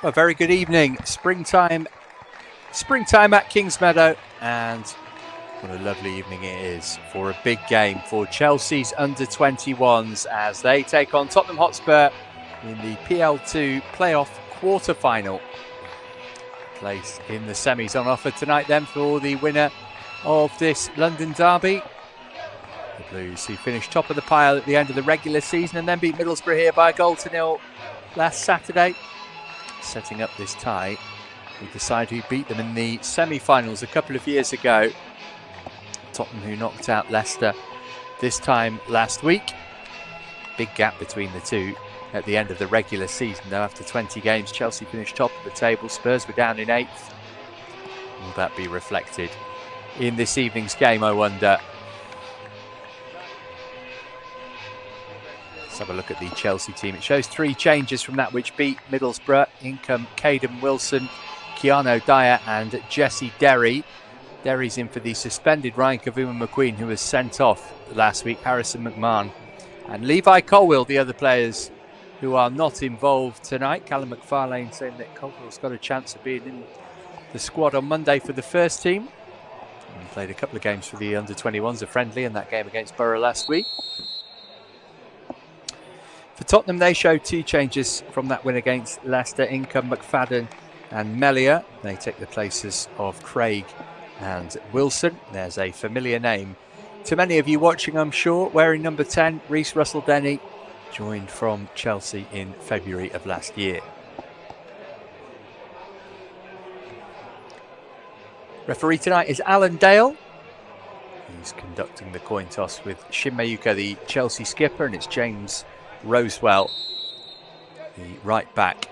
A very good evening. Springtime at Kingsmeadow, and what a lovely evening it is for a big game for Chelsea's under-21s as they take on Tottenham Hotspur in the PL2 playoff quarter-final. Place in the semis on offer tonight then for the winner of this London derby. The Blues, who finished top of the pile at the end of the regular season and then beat Middlesbrough here by 1-0 last Saturday, setting up this tie with the side who beat them in the semi-finals a couple of years ago. Tottenham, who knocked out Leicester this time last week. Big gap between the two at the end of the regular season, though. After 20 games, Chelsea finished top of the table. Spurs were down in 8th. Will that be reflected in this evening's game, I wonder? Let's have a look at the Chelsea team. It shows 3 changes from that which beat Middlesbrough. In come Caden Wilson, Keanu Dyer and Jesse Derry. Derry's in for the suspended Ryan Kavuma-McQueen, who was sent off last week. Harrison McMahon and Levi Colwill, the other players who are not involved tonight. Callum McFarlane saying that Colwill's got a chance of being in the squad on Monday for the first team. He played a couple of games for the under-21s, a friendly in that game against Borough last week. For Tottenham, they show 2 changes from that win against Leicester. In come McFadden and Melia. They take the places of Craig and Wilson. There's a familiar name to many of you watching, I'm sure. Wearing number 10, Reece Russell-Denny, joined from Chelsea in February of last year. Referee tonight is Alan Dale. He's conducting the coin toss with Shin Mayuka, the Chelsea skipper, and it's James Rosewell, the right back,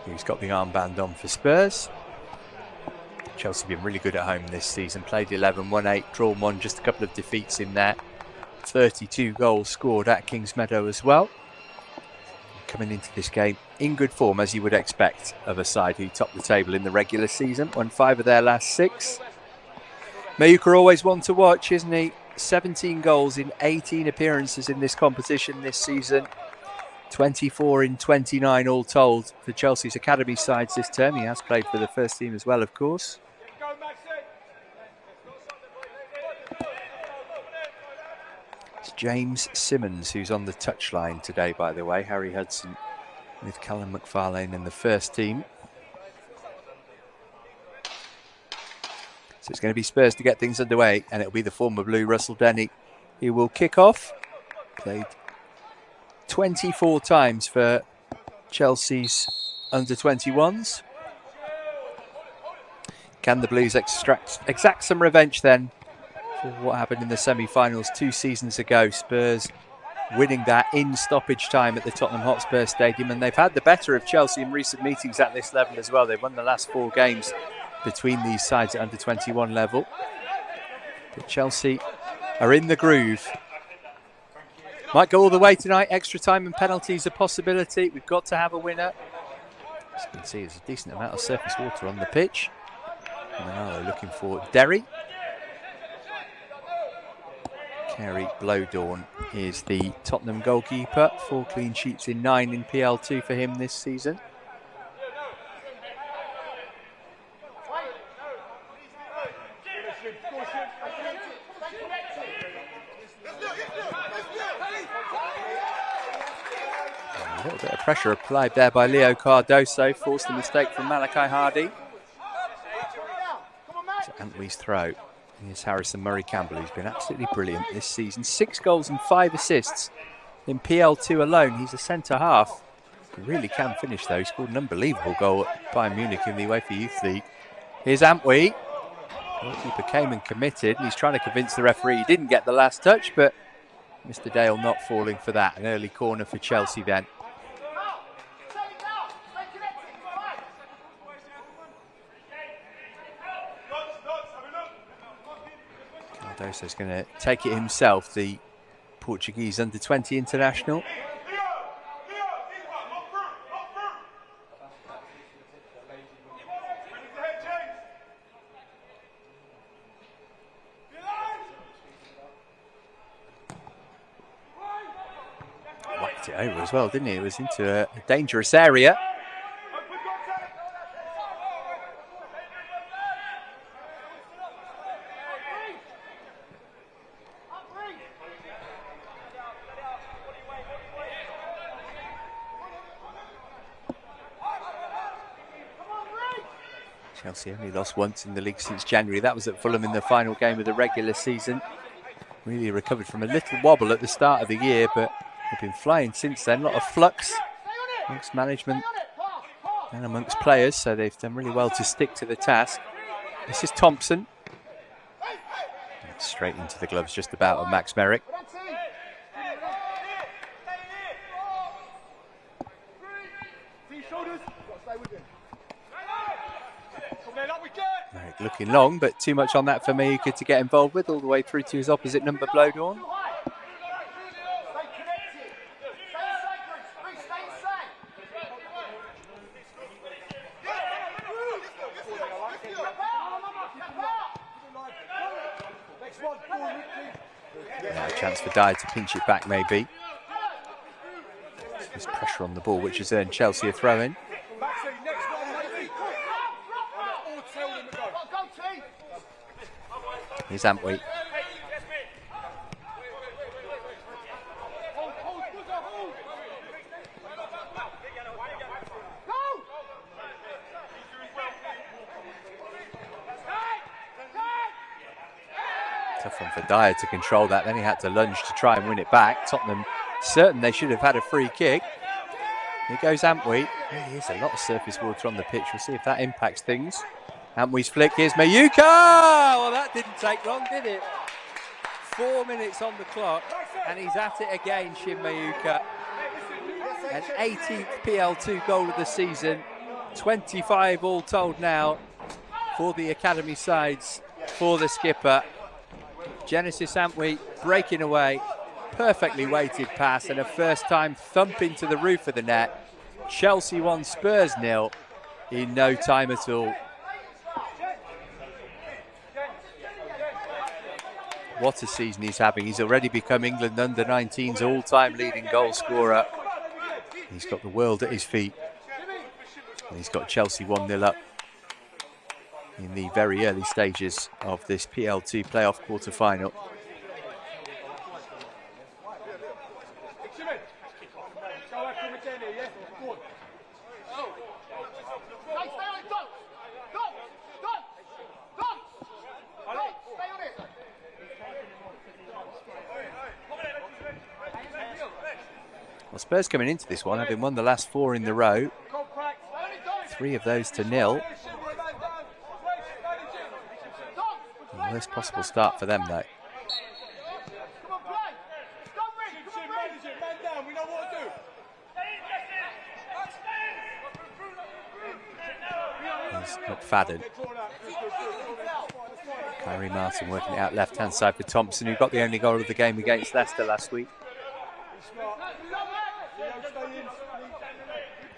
who's got the armband on for Spurs. Chelsea have been really good at home this season. Played 11, won 8, drawn 1, just a couple of defeats in there. 32 goals scored at Kingsmeadow as well. Coming into this game in good form, as you would expect of a side who topped the table in the regular season. Won 5 of their last 6. Mayuka always one to watch, isn't he? 17 goals in 18 appearances in this competition this season. 24 in 29 all told for Chelsea's academy sides this term. He has played for the first team as well, of course. It's James Simmons who's on the touchline today, by the way. Harry Hudson with Callum McFarlane in the first team. So it's going to be Spurs to get things underway, and it'll be the former Blue, Russell-Denny, who will kick off. Played 24 times for Chelsea's under-21s. Can the Blues exact some revenge then for what happened in the semi-finals 2 seasons ago? Spurs winning that in stoppage time at the Tottenham Hotspur Stadium, and they've had the better of Chelsea in recent meetings at this level as well. They've won the last 4 games between these sides at under-21 level. But Chelsea are in the groove. Might go all the way tonight. Extra time and penalties a possibility. We've got to have a winner. As you can see, there's a decent amount of surface water on the pitch. Now they're looking for Derry. Kerry Blowdorn is the Tottenham goalkeeper. 4 clean sheets in 9 in PL2 for him this season. A little bit of pressure applied there by Leo Cardoso. Forced the mistake from Malachi Hardy. So Antwi's throw. Here's Harrison Murray-Campbell, who's been absolutely brilliant this season. 6 goals and 5 assists in PL2 alone. He's a centre-half. He really can finish, though. He scored an unbelievable goal at Bayern Munich in the UEFA Youth League. Here's Antwi. Goalkeeper came and committed. And he's trying to convince the referee he didn't get the last touch, but Mr. Dale not falling for that. An early corner for Chelsea then. Cardoso's going to take it himself, the Portuguese under-20 international. Whacked it over as well, didn't he? It was into a dangerous area. Chelsea only lost once in the league since January. That was at Fulham in the final game of the regular season. Really recovered from a little wobble at the start of the year, but they've been flying since then. A lot of flux amongst management and amongst players, so they've done really well to stick to the task. This is Thompson. Straight into the gloves just about of Max Merrick. Merrick looking long, but too much on that for Mayuka to get involved with, all the way through to his opposite number, Blowdorn. Now a chance for Dyer to pinch it back, maybe. There's pressure on the ball, which has earned Chelsea a throw-in. Here's Antwi. Tough one for Dyer to control that. Then he had to lunge to try and win it back. Tottenham certain they should have had a free kick. Here goes Antwi. There is a lot of surface water on the pitch. We'll see if that impacts things. Antwi's flick. Here's Mayuka. Well, that didn't take long, did it? 4 minutes on the clock, and he's at it again, Shin Mayuka. An 18th PL2 goal of the season. 25 all told now for the academy sides, for the skipper. Genesis Antwi breaking away. Perfectly weighted pass and a first-time thump into the roof of the net. Chelsea 1, Spurs 0 in no time at all. What a season he's having. He's already become England under-19's all-time leading goal scorer. He's got the world at his feet. And he's got Chelsea 1-0 up in the very early stages of this PL2 playoff quarter-final. Well, Spurs coming into this one, having won the last 4 in the row. 3 of those to 0. The worst possible start for them, though. Here's McFadden. Kyrie Martin working it out left-hand side for Thompson, who got the only goal of the game against Leicester last week.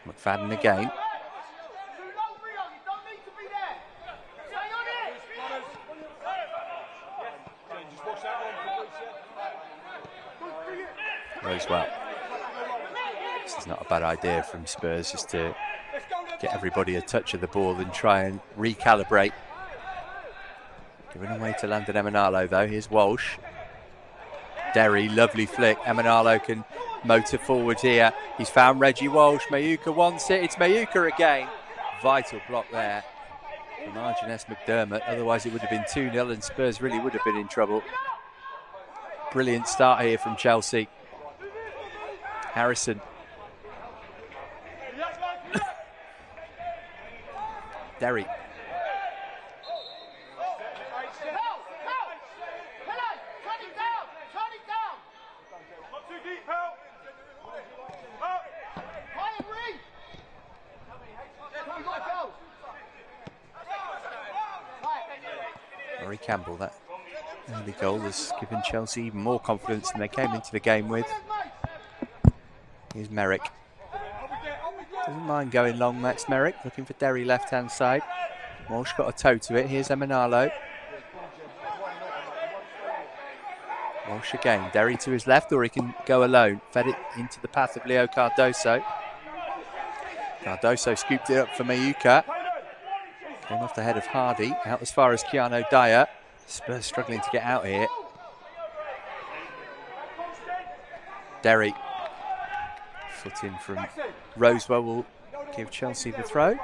McFadden again. Rosewell. This is not a bad idea from Spurs, just to get everybody a touch of the ball and try and recalibrate. Giving away to Landon Emanalo though. Here's Walsh. Derry, lovely flick. Emanalo can motor forward here. He's found Reggie Walsh. Mayuka wants it. It's Mayuka again. Vital block there from Arjun S. McDermott. Otherwise it would have been 2-0 and Spurs really would have been in trouble. Brilliant start here from Chelsea. Harrison. Derry. Rory Campbell, that early goal has given Chelsea even more confidence than they came into the game with. Here's Merrick. Doesn't mind going long, Max Merrick, looking for Derry left-hand side. Walsh got a toe to it. Here's Emanalo. Walsh again. Derry to his left, or he can go alone. Fed it into the path of Leo Cardoso. Cardoso scooped it up for Mayuka. Came off the head of Hardy, out as far as Keanu Dyer. Spurs struggling to get out here. Derry. Foot in from Rosewell will give Chelsea the throw.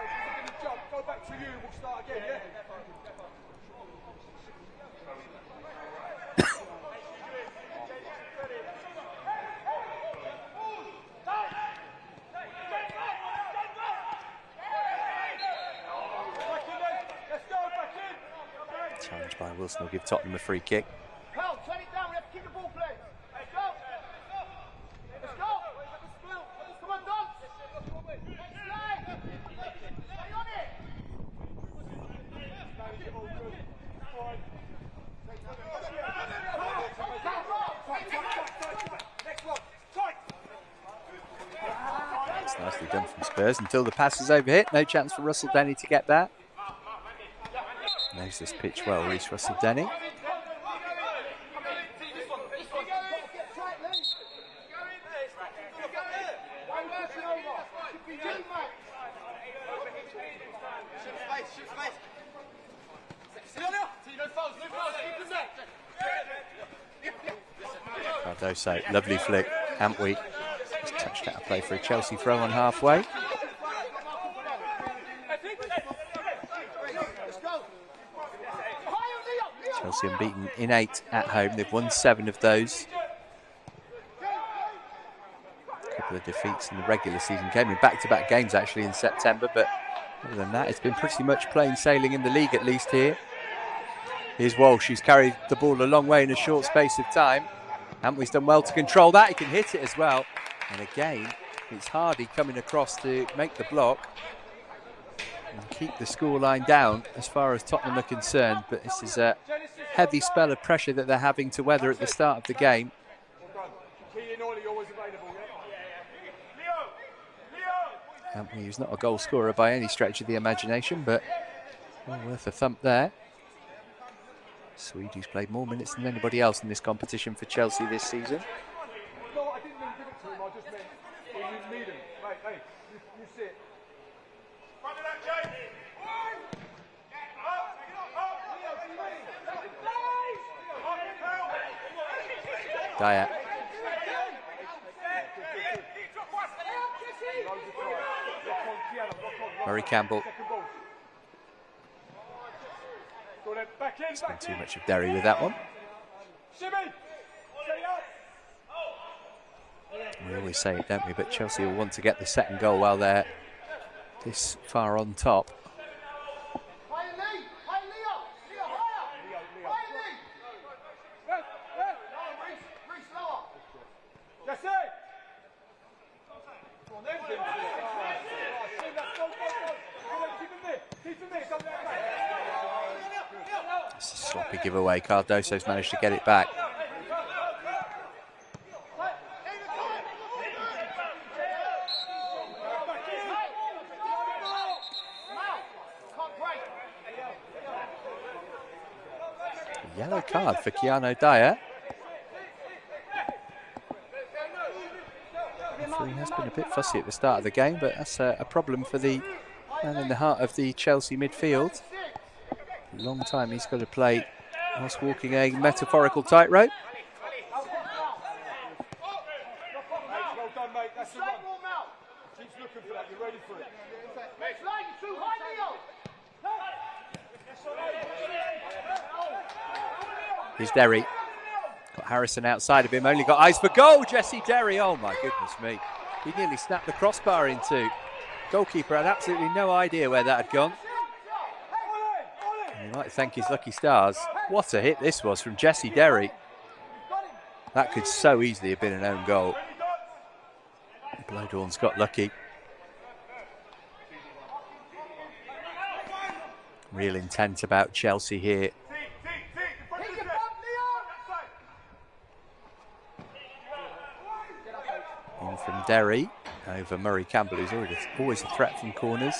Challenged by Wilson will give Tottenham a free kick. It's nicely done from Spurs until the pass is overhit. No chance for Russell Denny to get that. Knows this pitch well, Reece Russell Denny. Cardoso, lovely flick. Antwi just touched out a play for a Chelsea throw on halfway. Chelsea unbeaten in 8 at home. They've won 7 of those. A couple of defeats in the regular season. Came in back-to-back games actually in September, but other than that, it's been pretty much plain sailing in the league, at least here. Here's Walsh, who's carried the ball a long way in a short space of time. Antwi's done well to control that. He can hit it as well. And again, it's Hardy coming across to make the block and keep the scoreline down as far as Tottenham are concerned. But this is a heavy spell of pressure that they're having to weather at the start of the game. Antwi, who's not a goal scorer by any stretch of the imagination, but well worth a thump there. Swede, who's played more minutes than anybody else in this competition for Chelsea this season. No, I didn't mean give it to him, I just meant when you need him. Hey, you sit. Dyer. Murray Campbell. Spent too much of Derry with that one. We always say it, don't we? But Chelsea will want to get the second goal while they're this far on top. It's a sloppy giveaway. Cardoso's managed to get it back. Yellow card for Keanu Dyer. He has been a bit fussy at the start of the game, but that's a problem for the man in the heart of the Chelsea midfield. A long time he's got to play whilst walking a metaphorical tightrope. Well done, mate. That's the run. Keep looking for that. You're ready for it. Here's Derry. Got Harrison outside of him. Only got eyes for goal. Jesse Derry. Oh my goodness me. He nearly snapped the crossbar in two. Goalkeeper had absolutely no idea where that had gone. And he might thank his lucky stars. What a hit this was from Jesse Derry. That could so easily have been an own goal. Blowdorn's got lucky. Real intent about Chelsea here. In from Derry over Murray Campbell, who's always a threat from corners.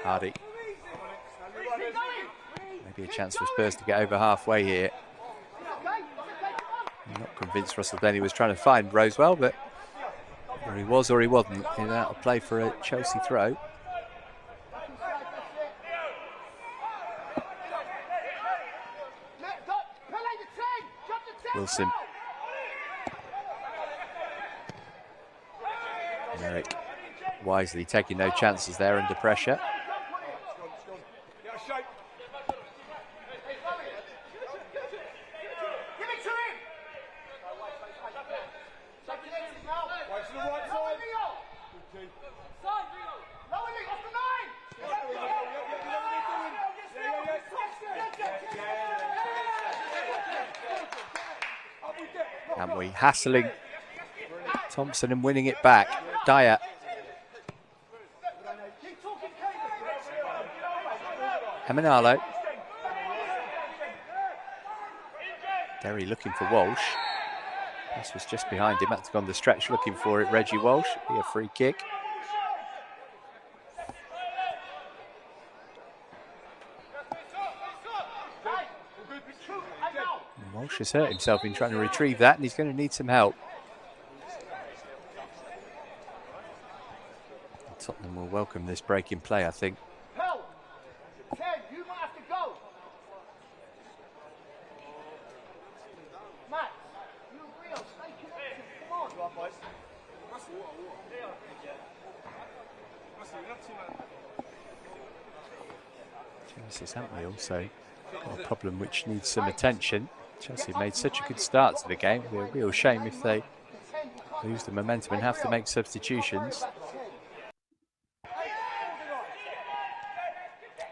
Hardy. Maybe Maybe a chance for Spurs to get over halfway here. I'm not convinced Russell Denny was trying to find Rosewell, but or he was or he wasn't. In out of play for a Chelsea throw. Wilson. And Eric wisely taking no chances there under pressure. And we hassling Thompson and winning it back. Dyer. Emanalo. Derry looking for Walsh. This was just behind him. Had to go on the stretch looking for it. Reggie Walsh. Be a free kick. Walsh has hurt himself in trying to retrieve that, and he's going to need some help. Tottenham will welcome this break in play, I think. You might have to go. Matt, you agree on stay connected. Come on. Genesis, haven't we also got a problem which needs some attention? Chelsea made such a good start to the game. It'd be a real shame if they lose the momentum and have to make substitutions.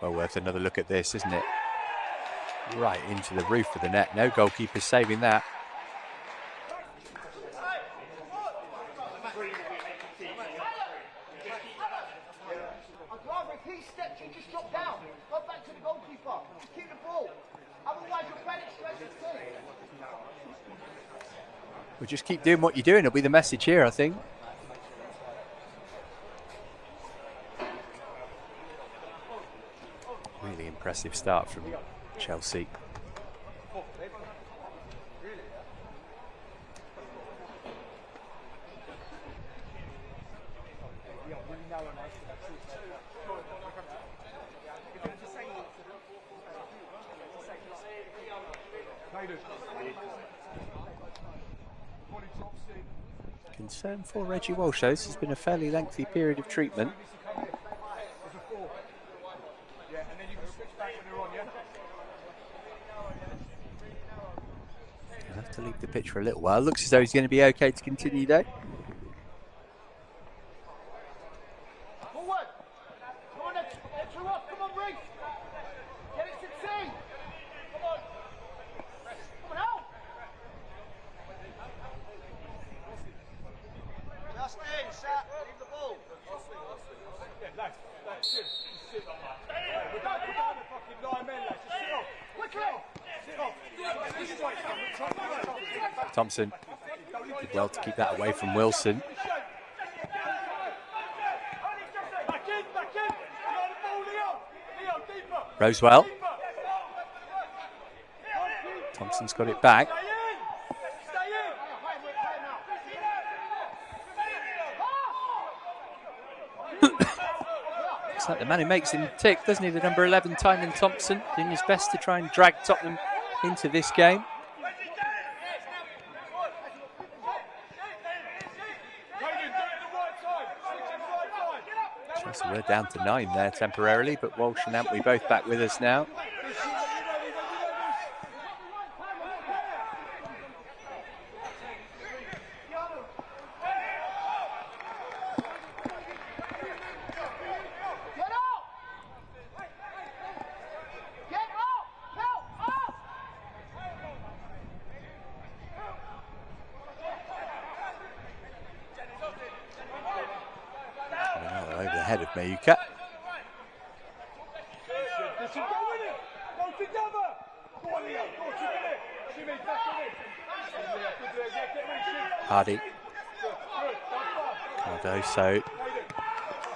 Well worth another look at this, isn't it? Right into the roof of the net. No goalkeeper saving that. I'd rather if he stepped, you just drop down. Go back to the goalkeeper. Just keep the ball. Otherwise you'll play it straight to the team. Well, just keep doing what you're doing. It'll be the message here, I think. Really impressive start from Chelsea. Concern for Reggie Walsh, though. This has been a fairly lengthy period of treatment. He'll have to leave the pitch for a little while. Looks as though he's going to be okay to continue, though. Thompson did well to keep that away from Wilson. Rosewell. Thompson's got it back. Looks like the man who makes him tick, doesn't he? The number 11, Tynan Thompson, doing his best to try and drag Tottenham into this game. So we're down to 9 there temporarily, but Walsh and Antwi both back with us now. Ahead of Mayuka. Hardy. Cardoso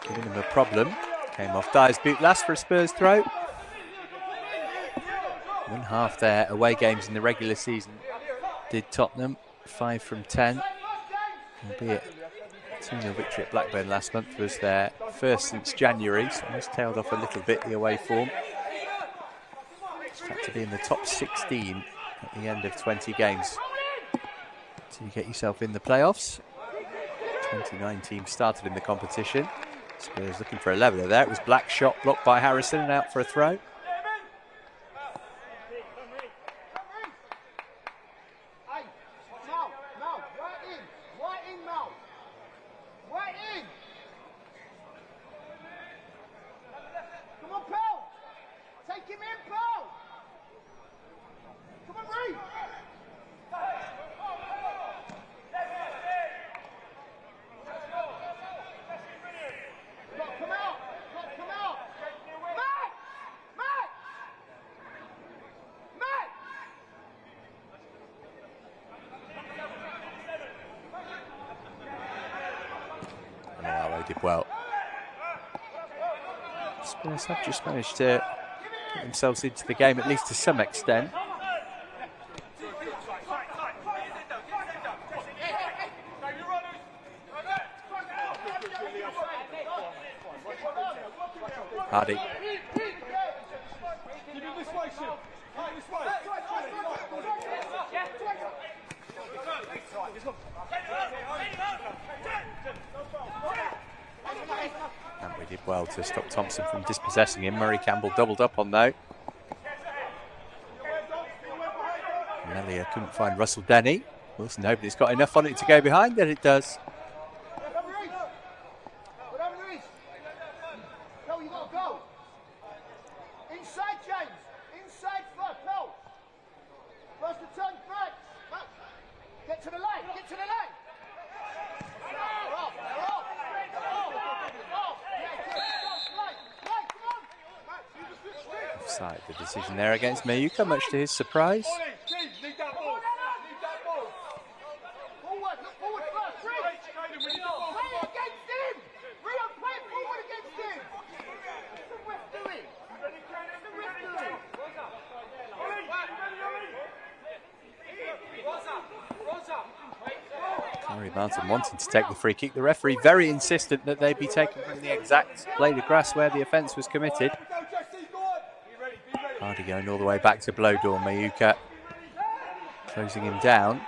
giving him a problem. Came off Dyer's boot last for a Spurs throw. Won half their away games in the regular season, did Tottenham. 5 from 10. Albeit 2-0 victory at Blackburn last month was their first since January, so it's tailed off a little bit, the away form. Expect to be in the top 16 at the end of 20 games to get yourself in the playoffs. 29 teams started in the competition. Spurs looking for a leveller there. It was Black shot blocked by Harrison and out for a throw. Did well. Spurs have just managed to get themselves into the game, at least to some extent. Hardy. And we did well to stop Thompson from dispossessing him. Murray Campbell doubled up on though. Melia couldn't find Russell Denny. Wilson hoping it's got enough on it to go behind, and it does. Offside, the decision there against Mayuka, much to his surprise. Martin wanting to take the free kick. The referee very insistent that they be taken from the exact blade of grass where the offence was committed. Hardy going all the way back to blow door. Mayuka closing him down.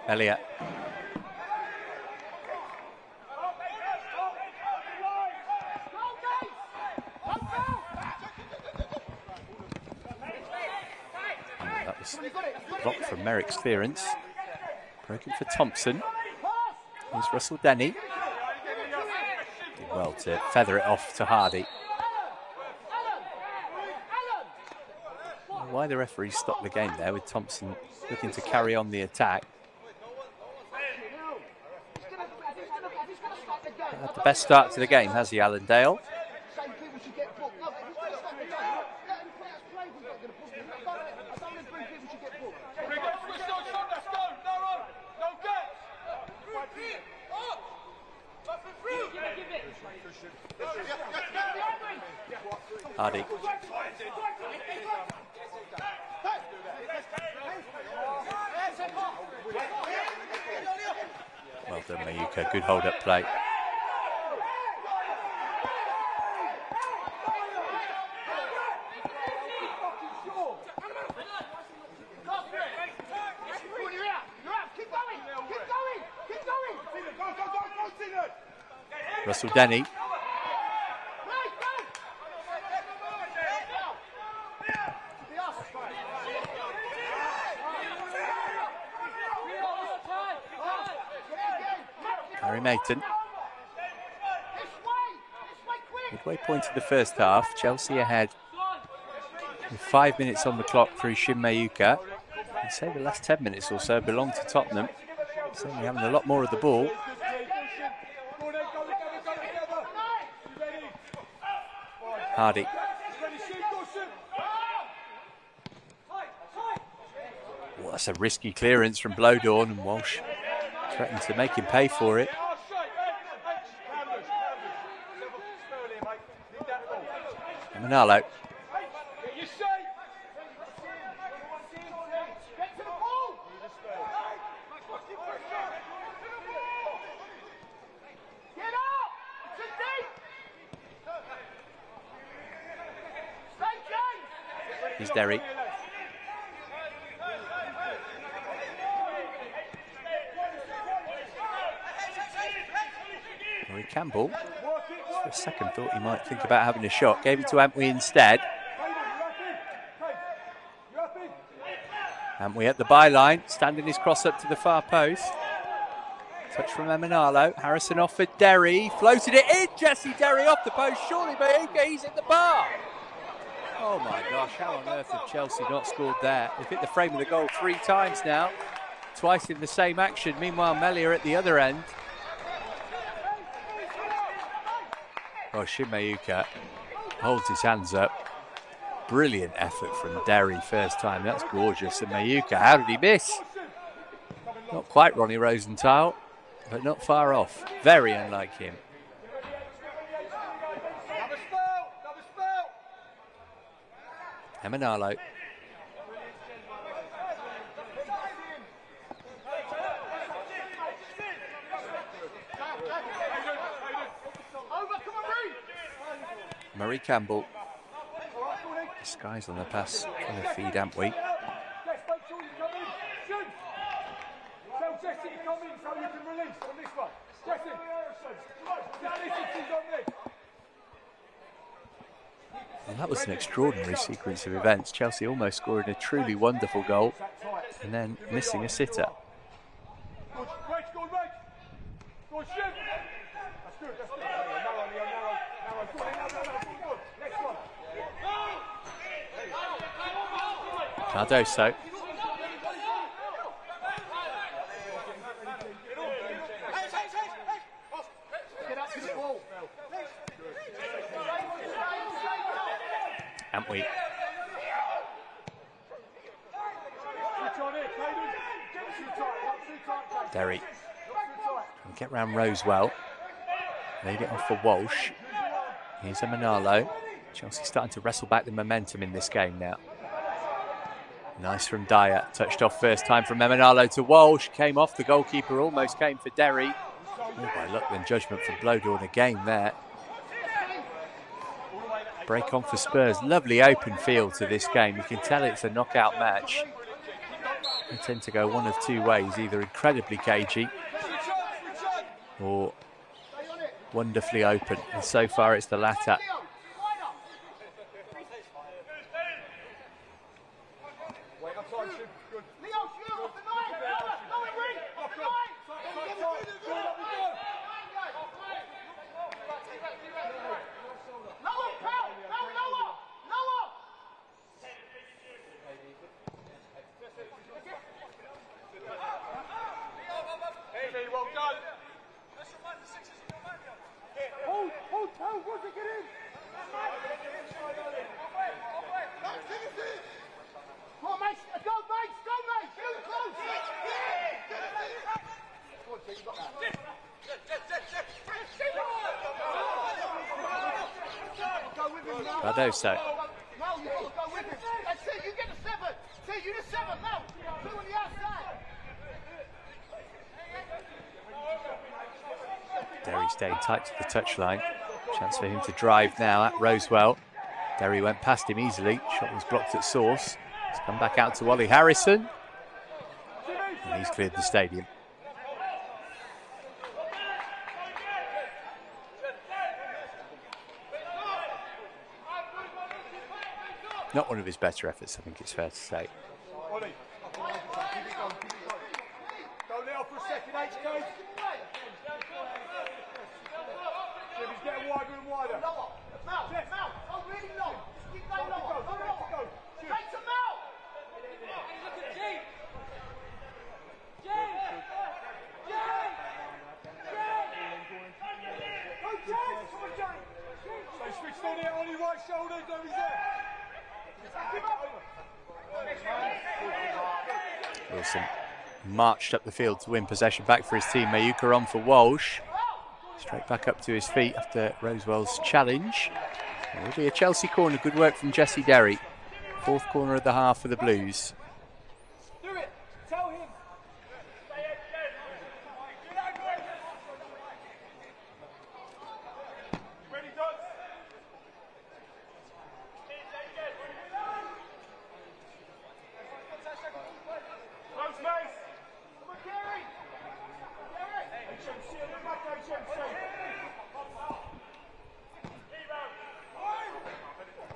Elliott. That was blocked from Merrick's clearance. Broken for Thompson. Here's Russell Denny. Did well to feather it off to Hardy. Why the referee stopped the game there with Thompson looking to carry on the attack. Had the best start to the game, has he, Allendale? Hardy. Well done, Mayuka. Good hold-up play. Russell Denny. Harry Mayton. Midway point of the first half, Chelsea ahead With 5 minutes on the clock through Shin Mayuka. I'd say the last 10 minutes or so belong to Tottenham. Certainly having a lot more of the ball. Hardy. Well, that's a risky clearance from Blowdorn, and Walsh threatened to make him pay for it. Manalo. Here's Derry. Rory Campbell, for a second, thought he might think about having a shot. Gave it to Antwi instead. Antwi at the byline, standing his cross up to the far post. Touch from Emanalo. Harrison off for Derry. Floated it in. Jesse Derry off the post. Surely Mayuka, he's at the bar. Oh my gosh, how on earth have Chelsea not scored there? They've hit the frame of the goal 3 times now. Twice in the same action. Meanwhile, Melia at the other end. Oh, Shin Mayuka holds his hands up. Brilliant effort from Derry first time. That's gorgeous. And Mayuka, how did he miss? Not quite Ronnie Rosenthal, but not far off. Very unlike him. Emanalo. Murray Campbell. Disguise on the pass, trying to feed Antwi. Well, that was an extraordinary sequence of events. Chelsea almost scoring a truly wonderful goal and then missing a sitter. Cardoso. Antwi. Derry. Trying to get round Rose well. Laid it off for Walsh. Here's Emanalo. Chelsea starting to wrestle back the momentum in this game now. Nice from Dyer. Touched off first time from Emanalo to Walsh. Came off. The goalkeeper almost came for Derry. More by luck than judgment from Blowdorn again there. Break on for Spurs. Lovely open feel to this game. You can tell it's a knockout match. They tend to go one of 2 ways, either incredibly cagey or wonderfully open. And so far it's the latter. Cardoso. Derry staying tight to the touchline. Chance for him to drive now at Rosewell. Derry went past him easily. Shot was blocked at source. It's come back out to Ollie Harrison. And he's cleared the stadium. Not one of his better efforts, I think it's fair to say. Don't let off for a second, HK. He's getting wider and wider. Lower. Mouth. Oh, really low. Keep going lower. Go. Wilson marched up the field to win possession back for his team. Mayuka on for Walsh. Straight back up to his feet after Rosewell's challenge. It will be a Chelsea corner. Good work from Jesse Derry. Fourth corner of the half for the Blues.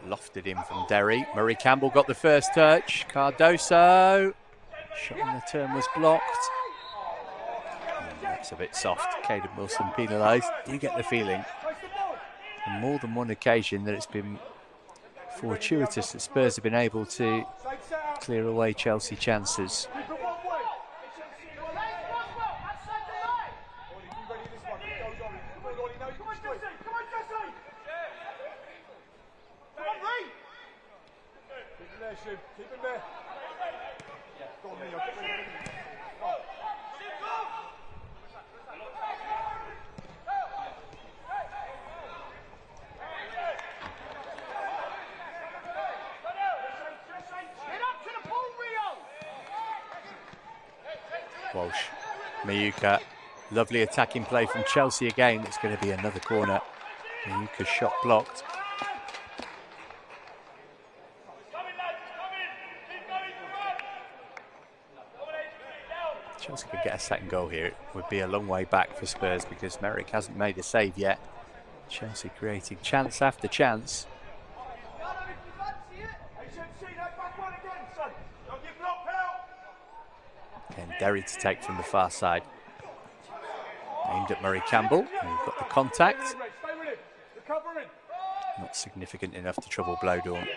Lofted in from Derry. Murray Campbell got the first touch. Cardoso. Shot on the turn was blocked. That's a bit soft. Caden Wilson penalised. You get the feeling on more than one occasion that it's been fortuitous that Spurs have been able to clear away Chelsea chances. Keep him there. Go on, Leo. Get ready. Get up to the ball, Rio. Walsh, Mayuka, lovely attacking play from Chelsea again. It's going to be another corner. Mayuka's shot blocked. Chelsea could get a second goal here. It would be a long way back for Spurs because Merrick hasn't made a save yet. Chelsea creating chance after chance. Again, Derry to take from the far side. Aimed at Murray Campbell. And we've got the contact. Not significant enough to trouble Blowdorn.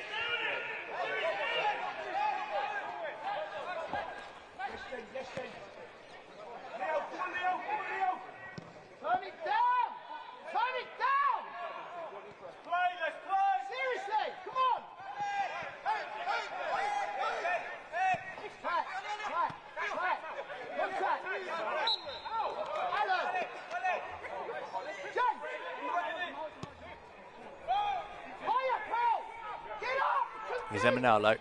Here's Emanalo.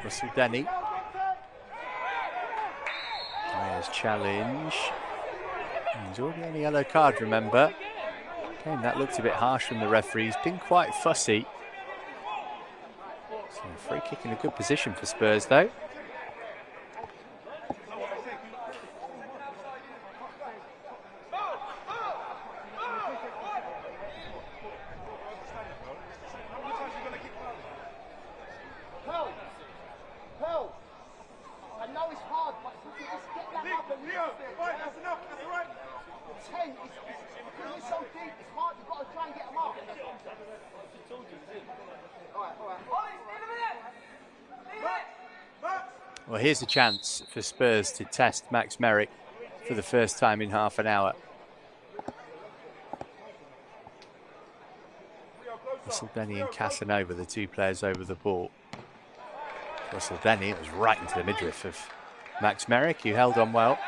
Russell Denny. Players challenge. He's already on a yellow card, remember. Again, that looked a bit harsh from the referee. He's been quite fussy. So free kick in a good position for Spurs, though. Well, here's a chance for Spurs to test Max Merrick for the first time in half an hour. Russell Denny and Casanova, the two players over the ball. Russell Denny, it was right into the midriff of Max Merrick, who held on well.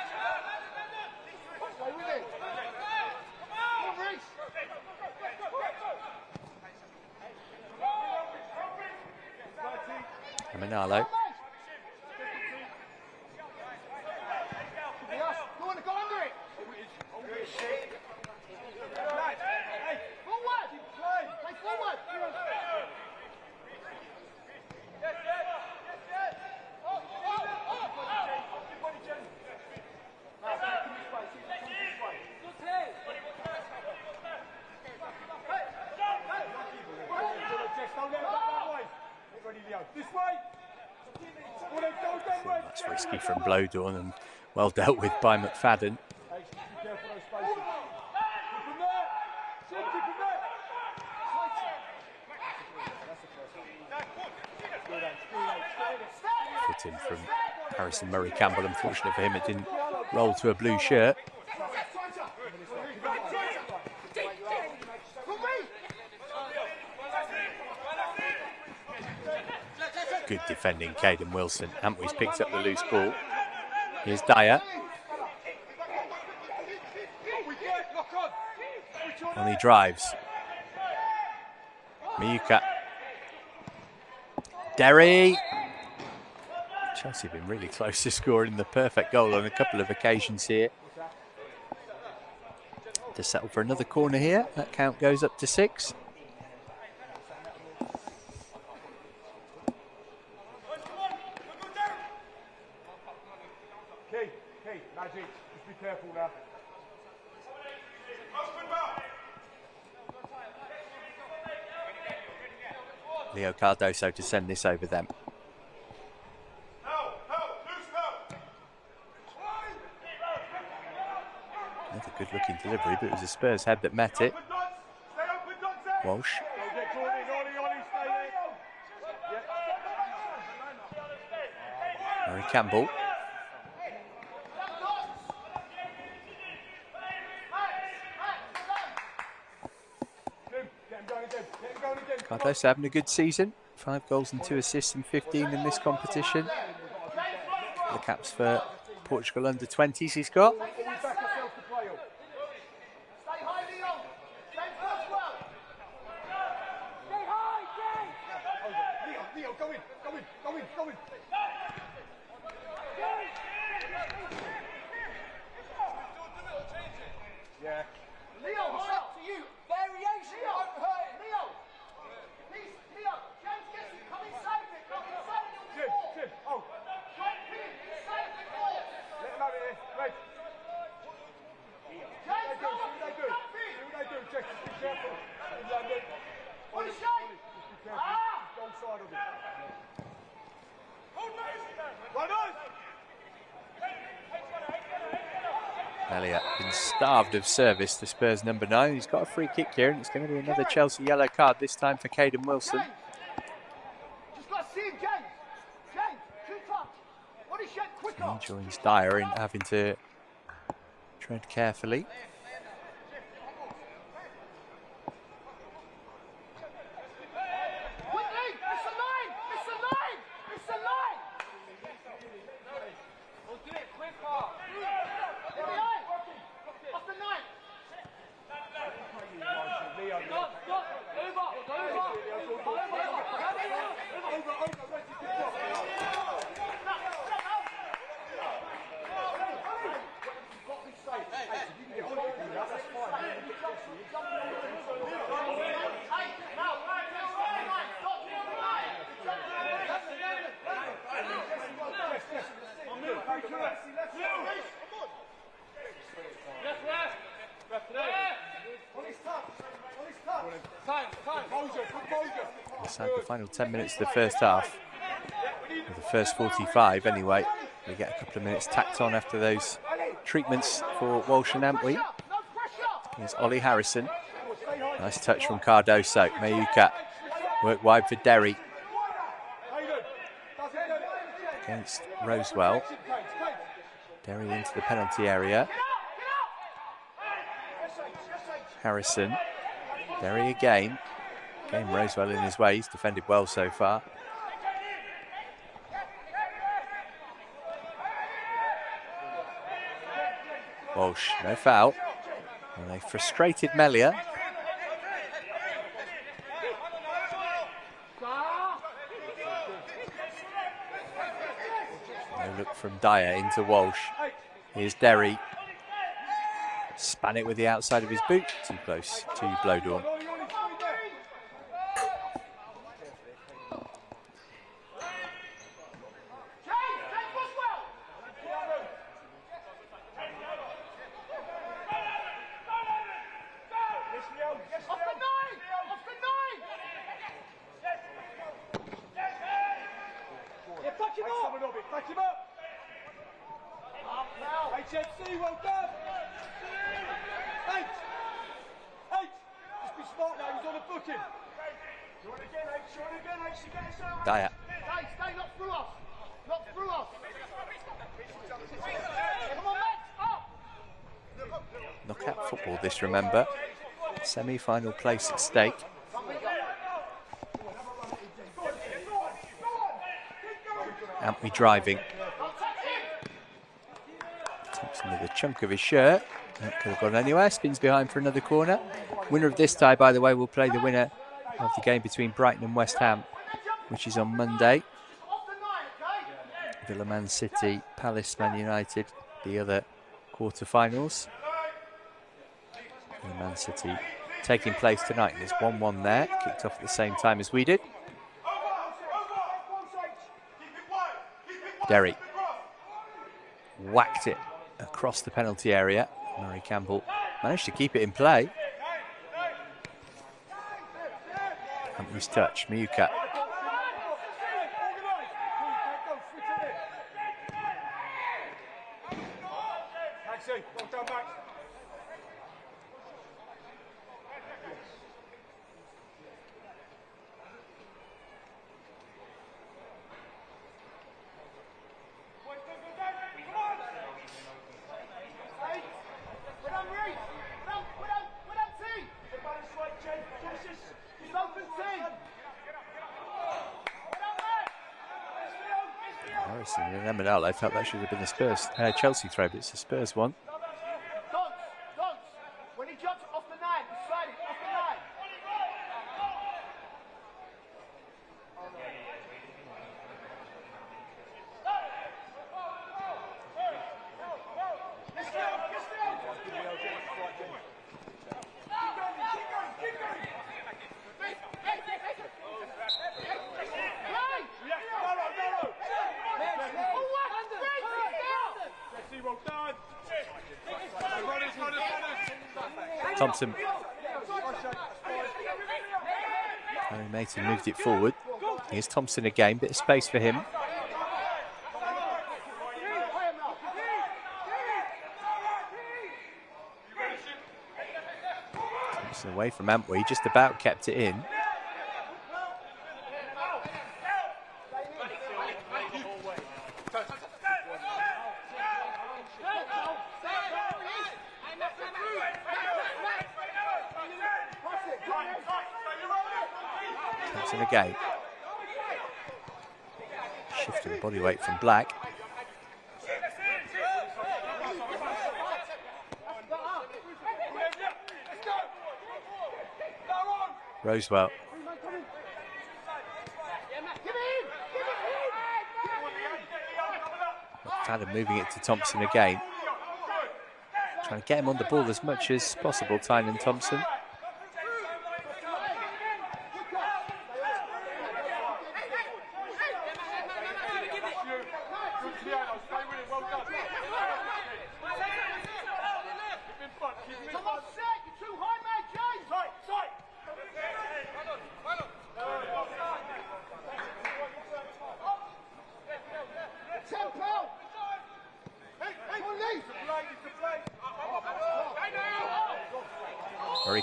Emanalo. That's risky from Blowdorn and well dealt with by McFadden. Put in from Harrison Murray Campbell. Unfortunate for him, it didn't roll to a blue shirt. Good defending, Caden Wilson. Amway's picked up the loose ball. Here's Dyer. And he drives. Miyuka. Derry. Chelsea have been really close to scoring the perfect goal on a couple of occasions here. To settle for another corner here. That count goes up to 6. Magic, just be careful now. Leo Cardoso to send this over them. Another good looking delivery, but it was a Spurs head that met it. Walsh. Murray Campbell. Cardoso having a good season. 5 goals and 2 assists and 15 in this competition. The caps for Portugal under 20s he's got. Elliott been starved of service to Spurs number 9. He's got a free kick here and it's going to be another Chelsea yellow card, this time for Caden Wilson. He joins Dyer in having to tread carefully. Inside the final 10 minutes of the first half. Or the first 45 anyway. We get a couple of minutes tacked on after those treatments for Walsh and Antwi. Here's Ollie Harrison. Nice touch from Cardoso. Mayuka work wide for Derry. Against Rosewell. Derry into the penalty area. Harrison. Derry again. Game Rosewell in his way. He's defended well so far. Walsh, no foul. And they frustrated Melia. No look from Dyer into Walsh. Here's Derry. Span it with the outside of his boot. Too close to Blowdorn. Dyer. Stay, not through us. Not through us. Come on, Matt. Knockout football this, remember. Semi-final place at stake. Amply driving. Thompson with a chunk of his shirt. That could have gone anywhere. Spins behind for another corner. Winner of this tie, by the way, will play the winner of the game between Brighton and West Ham, which is on Monday. Villa Man City, Palace Man United, the other quarter-finals. Villa Man City taking place tonight, and it's 1-1 there. Kicked off at the same time as we did. Derry whacked it across the penalty area. Murray Campbell managed to keep it in play. Humphrey's touch, Miuka. I felt that should have been the Spurs Chelsea throw, but it's the Spurs one. When he jumps off the line, slide it off the line. Thompson. Harry Mason moved it forward. Here's Thompson again, bit of space for him. Thompson away from Antwi, he just about kept it in. Again. Shifting the body weight from Black. Rosewell. Adam moving it to Thompson again. Trying to get him on the ball as much as possible, Tynan Thompson.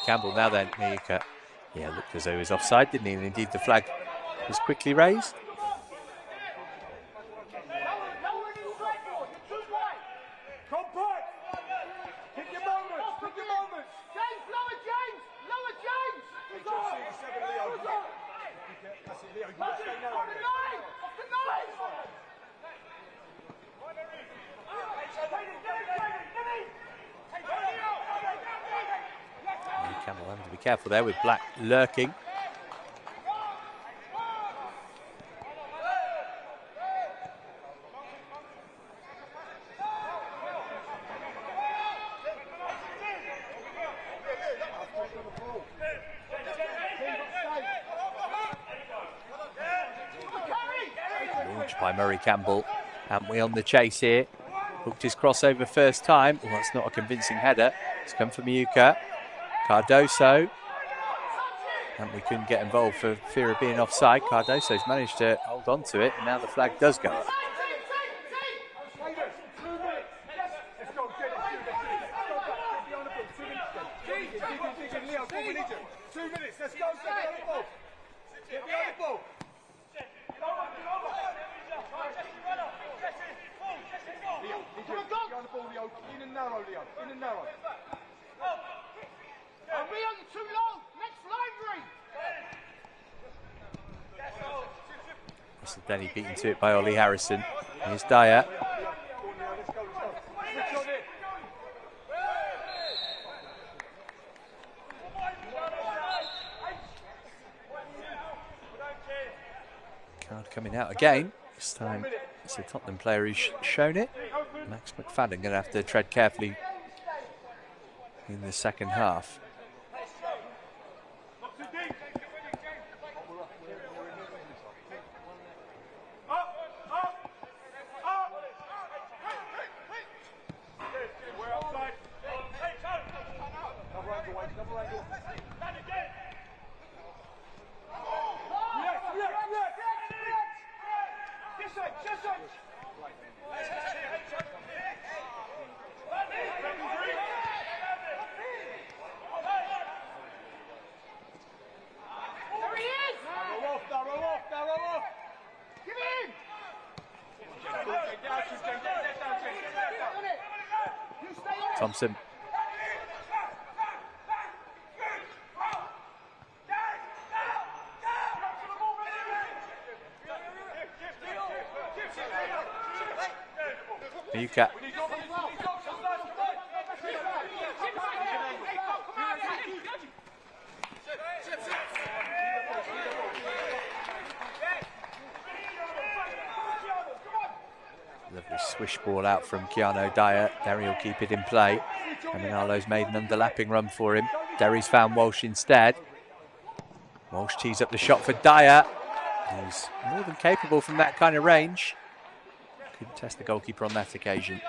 Campbell now then, Miuka. Yeah, looked as though he was offside, didn't he? And indeed the flag was quickly raised. Campbell having to be careful there with Black lurking. Launched by Murray Campbell. And we on the chase here. Hooked his crossover first time. Well, that's not a convincing header. It's come from Miuka. Cardoso, and we couldn't get involved for fear of being offside. Cardoso's managed to hold on to it, and now the flag does go up. Rio, you're too low. Next line, Reed. Russell Denny beaten to it by Ollie Harrison. Here's Dyer. Card coming out again. This time it's a Tottenham player who's shown it. Max McFadden going to have to tread carefully in the second half. Thompson. Miyuka. Lovely swish ball out from Keanu Dyer. Derry will keep it in play. Aminalo's made an underlapping run for him. Derry's found Walsh instead. Walsh tees up the shot for Dyer. He's more than capable from that kind of range. Couldn't test the goalkeeper on that occasion.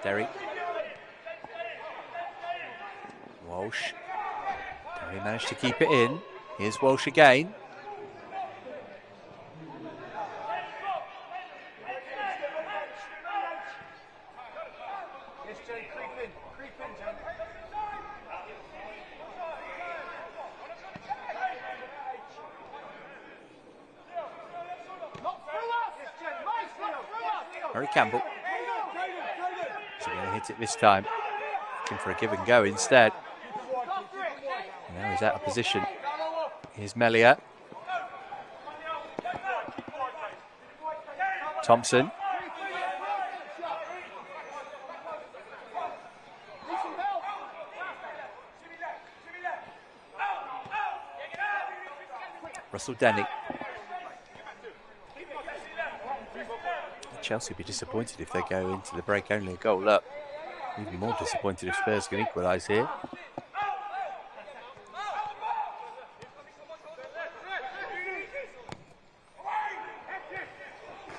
Derry. Walsh. Derry managed to keep it in. Here's Walsh again. Murray Campbell. Is he going to hit it this time? Looking for a give and go instead. Now he's out of position. Here's Melia. Thompson. Russell Denny. Chelsea will be disappointed if they go into the break only a goal up. Even more disappointed if Spurs can equalise here.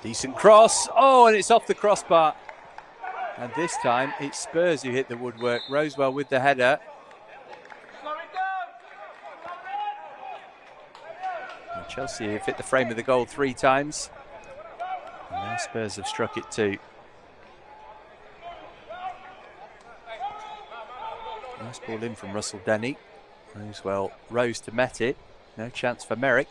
Decent cross. Oh, and it's off the crossbar. And this time it's Spurs who hit the woodwork. Rosewell with the header. And Chelsea have hit the frame of the goal 3 times. And now Spurs have struck it too. Nice ball in from Russell Denny. Rosewell rose to met it. No chance for Merrick.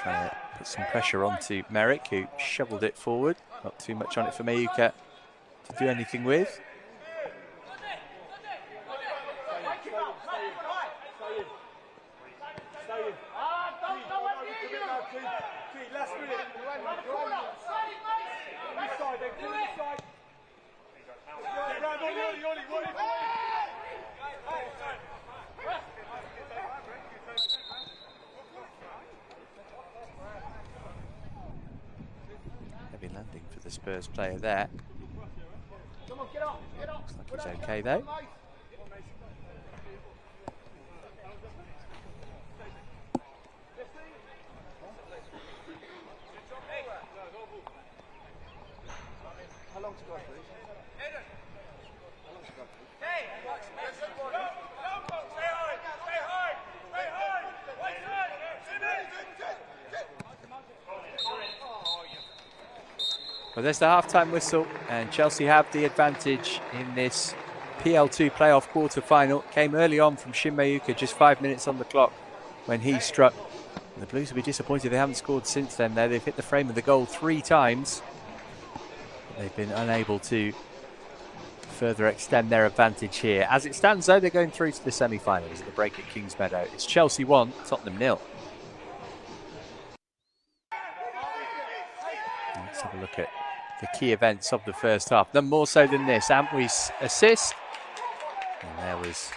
Trying to put some pressure onto Merrick, who shoveled it forward. Not too much on it for Miyuka to do anything with. the Spurs player there. Come on, get up, get up. Looks like he's okay though. How long to go, please? How long to go, please? Well, there's the half-time whistle, and Chelsea have the advantage in this PL2 playoff quarter-final. Came early on from Kingsmeadow, just 5 minutes on the clock when he struck. And the Blues will be disappointed they haven't scored since then, though. They've hit the frame of the goal 3 times. They've been unable to further extend their advantage here. As it stands, though, they're going through to the semi-finals at the break at Kingsmeadow. It's Chelsea 1, Tottenham 0. Let's have a look at the key events of the first half. None more so than this. Antwi's assist. And there was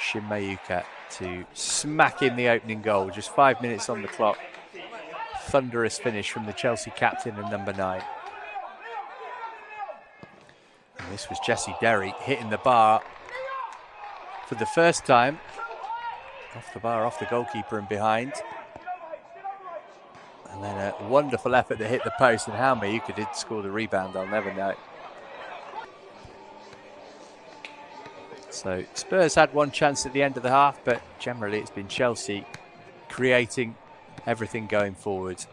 Kingsmeadow to smack in the opening goal. Just 5 minutes on the clock. Thunderous finish from the Chelsea captain and number 9. And this was Jesse Derry hitting the bar for the first time. Off the bar, off the goalkeeper and behind. And then a wonderful effort to hit the post, and how Mayuka did score the rebound, I'll never know. So Spurs had one chance at the end of the half, but generally it's been Chelsea creating everything going forward.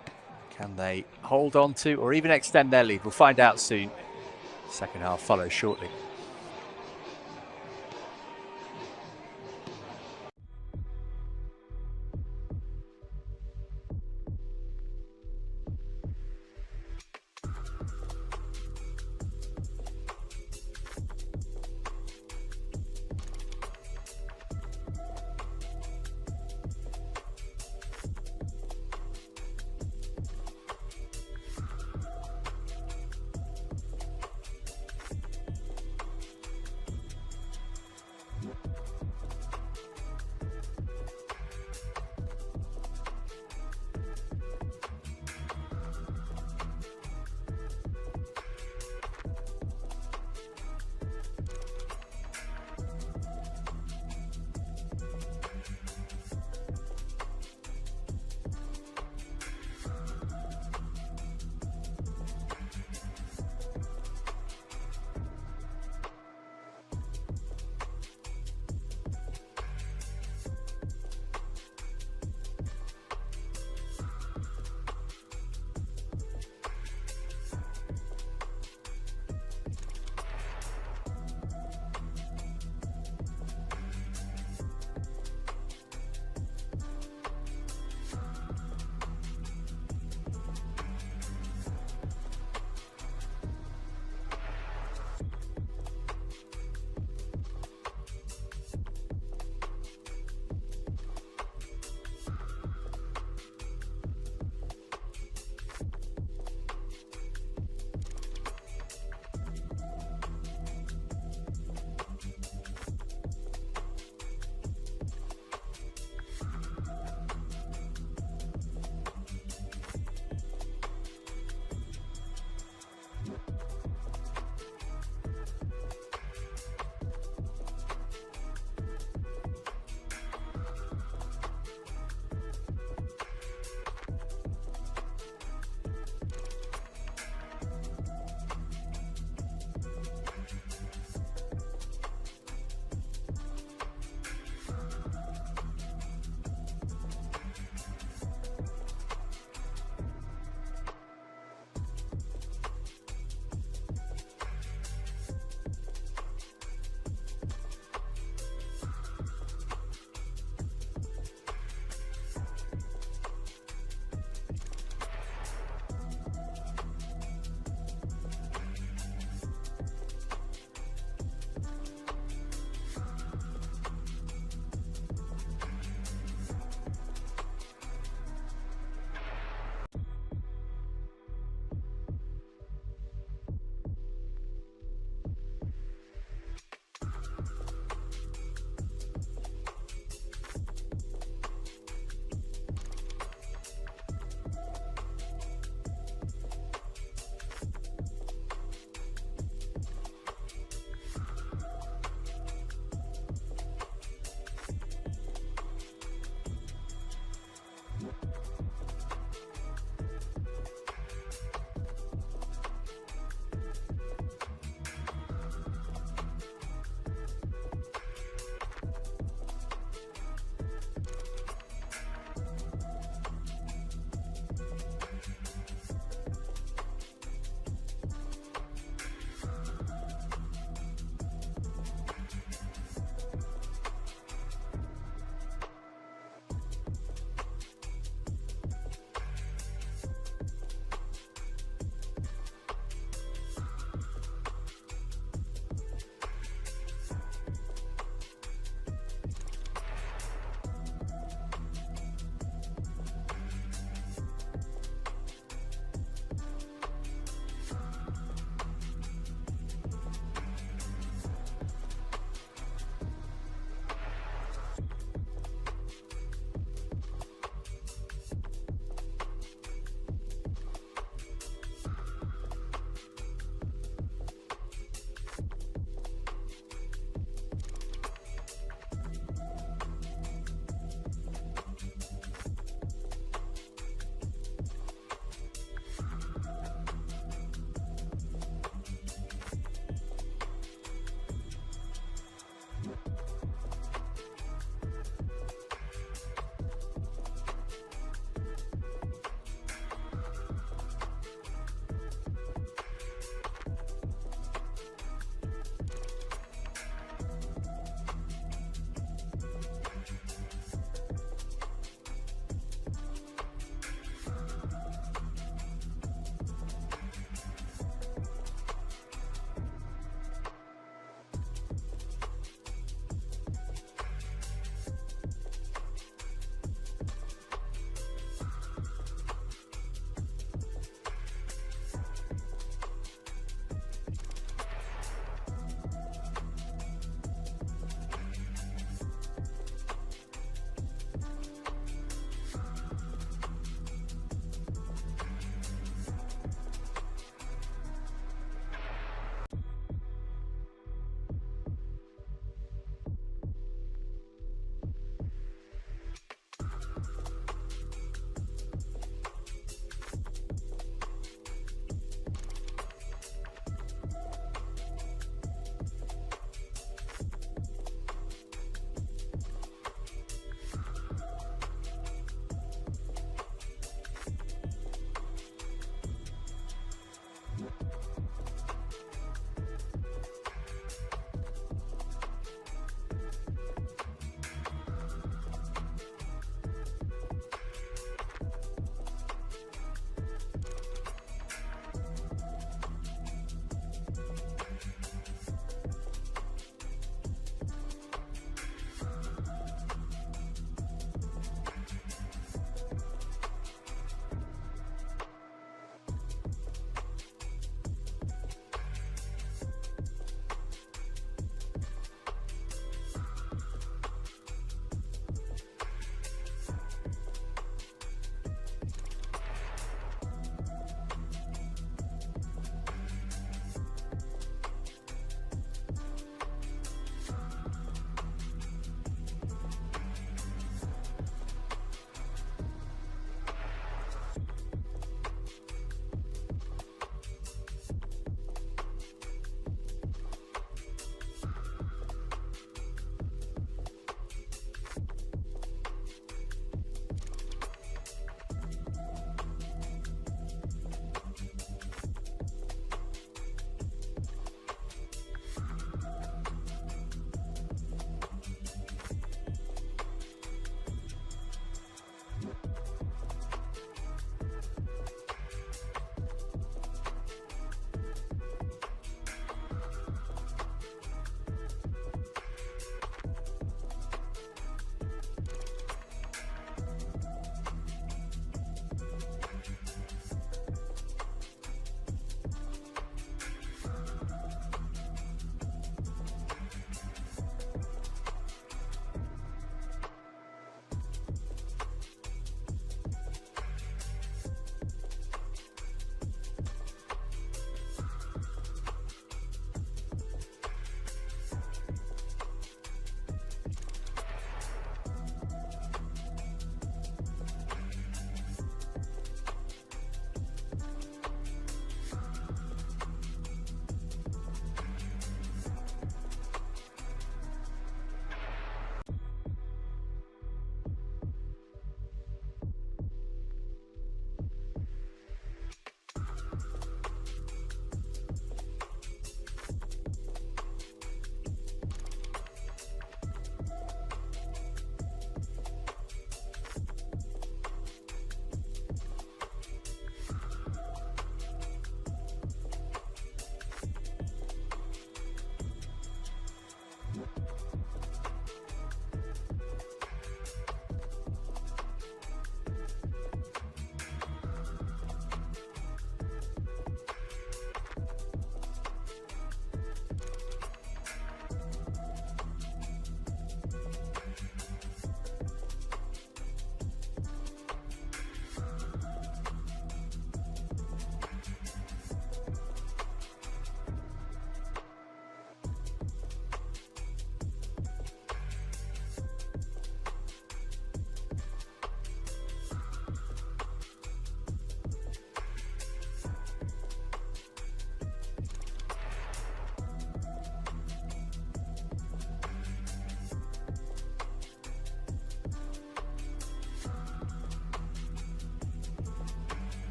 Can they hold on to or even extend their lead? We'll find out soon. Second half follows shortly.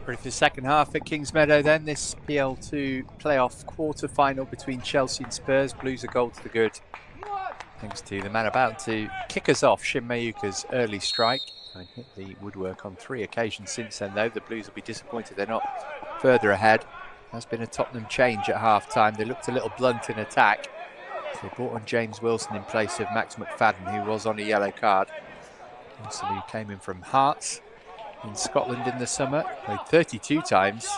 Ready for the second half at Kingsmeadow then. This PL2 playoff quarter-final between Chelsea and Spurs. Blues a goal to the good, thanks to the man about to kick us off, Shin Mayuka's early strike. And hit the woodwork on 3 occasions since then, though. The Blues will be disappointed they're not further ahead. There's been a Tottenham change at half-time. They looked a little blunt in attack. So they brought on James Wilson in place of Max McFadden, who was on a yellow card. Wilson, who came in from Hearts in Scotland in the summer, played 32 times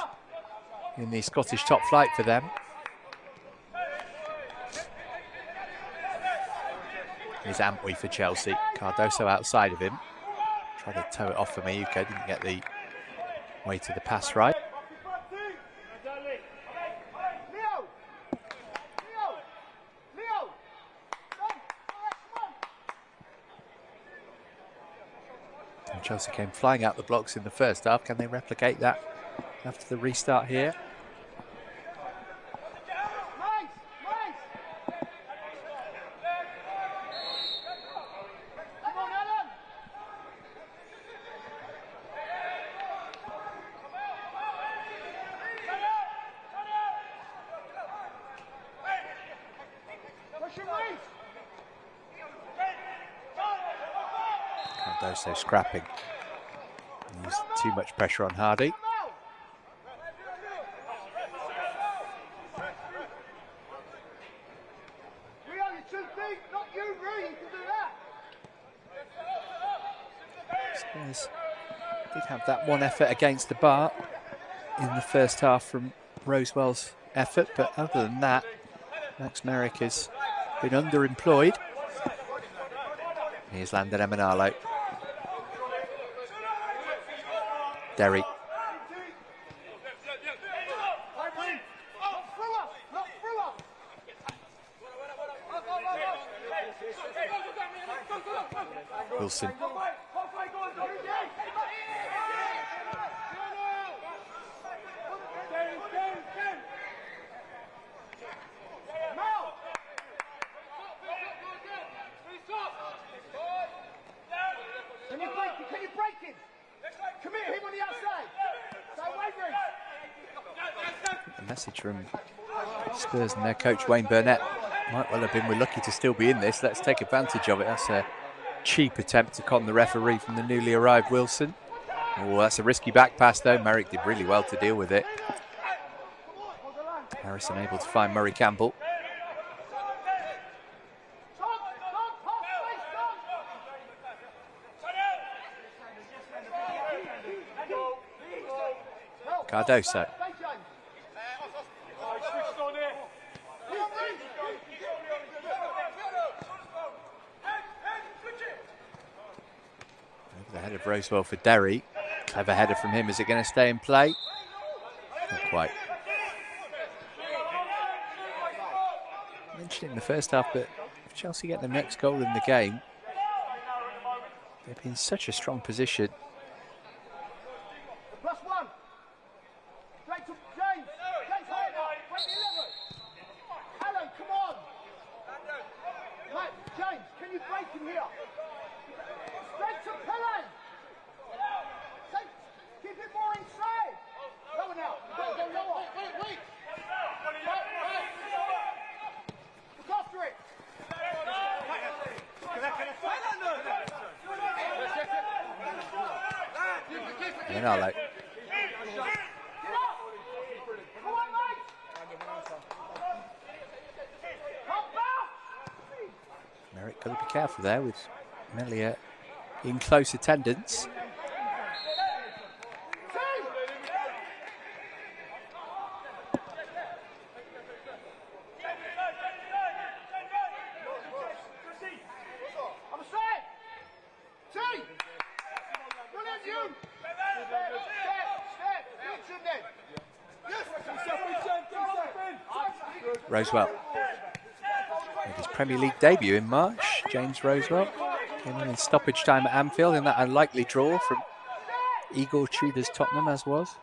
in the Scottish top flight for them. Here's Antwi for Chelsea. Cardoso outside of him. Tried to toe it off for Mayuka, didn't get the way to the pass right. And Chelsea came flying out the blocks in the first half. Can they replicate that after the restart here? Cardoso scrapping. Used too much pressure on Hardy. Spurs did have that one effort against the bar in the first half from Rosewell's effort, but other than that, Max Merrick has been underemployed. Here's Landon Emanalo. Derry. Wilson. Can you break him? Commit him on the outside. A message from Spurs and their coach Wayne Burnett might well have been, we're lucky to still be in this, let's take advantage of it. That's a cheap attempt to con the referee from the newly arrived Wilson. Oh, that's a risky back pass though. Merrick did really well to deal with it. Harrison able to find Murray Campbell. Cardoso. Over the head of Rosewell for Derry. Clever header from him. Is it going to stay in play? Not quite. Mentioned in the first half, but if Chelsea get the next goal in the game, they've been in such a strong position. Arlo. Merrick got to be careful there with Melia in close attendance. Rosewell made his Premier League debut in March. James Rosewell came in stoppage time at Anfield in that unlikely draw from Igor Tudor's Tottenham, as was.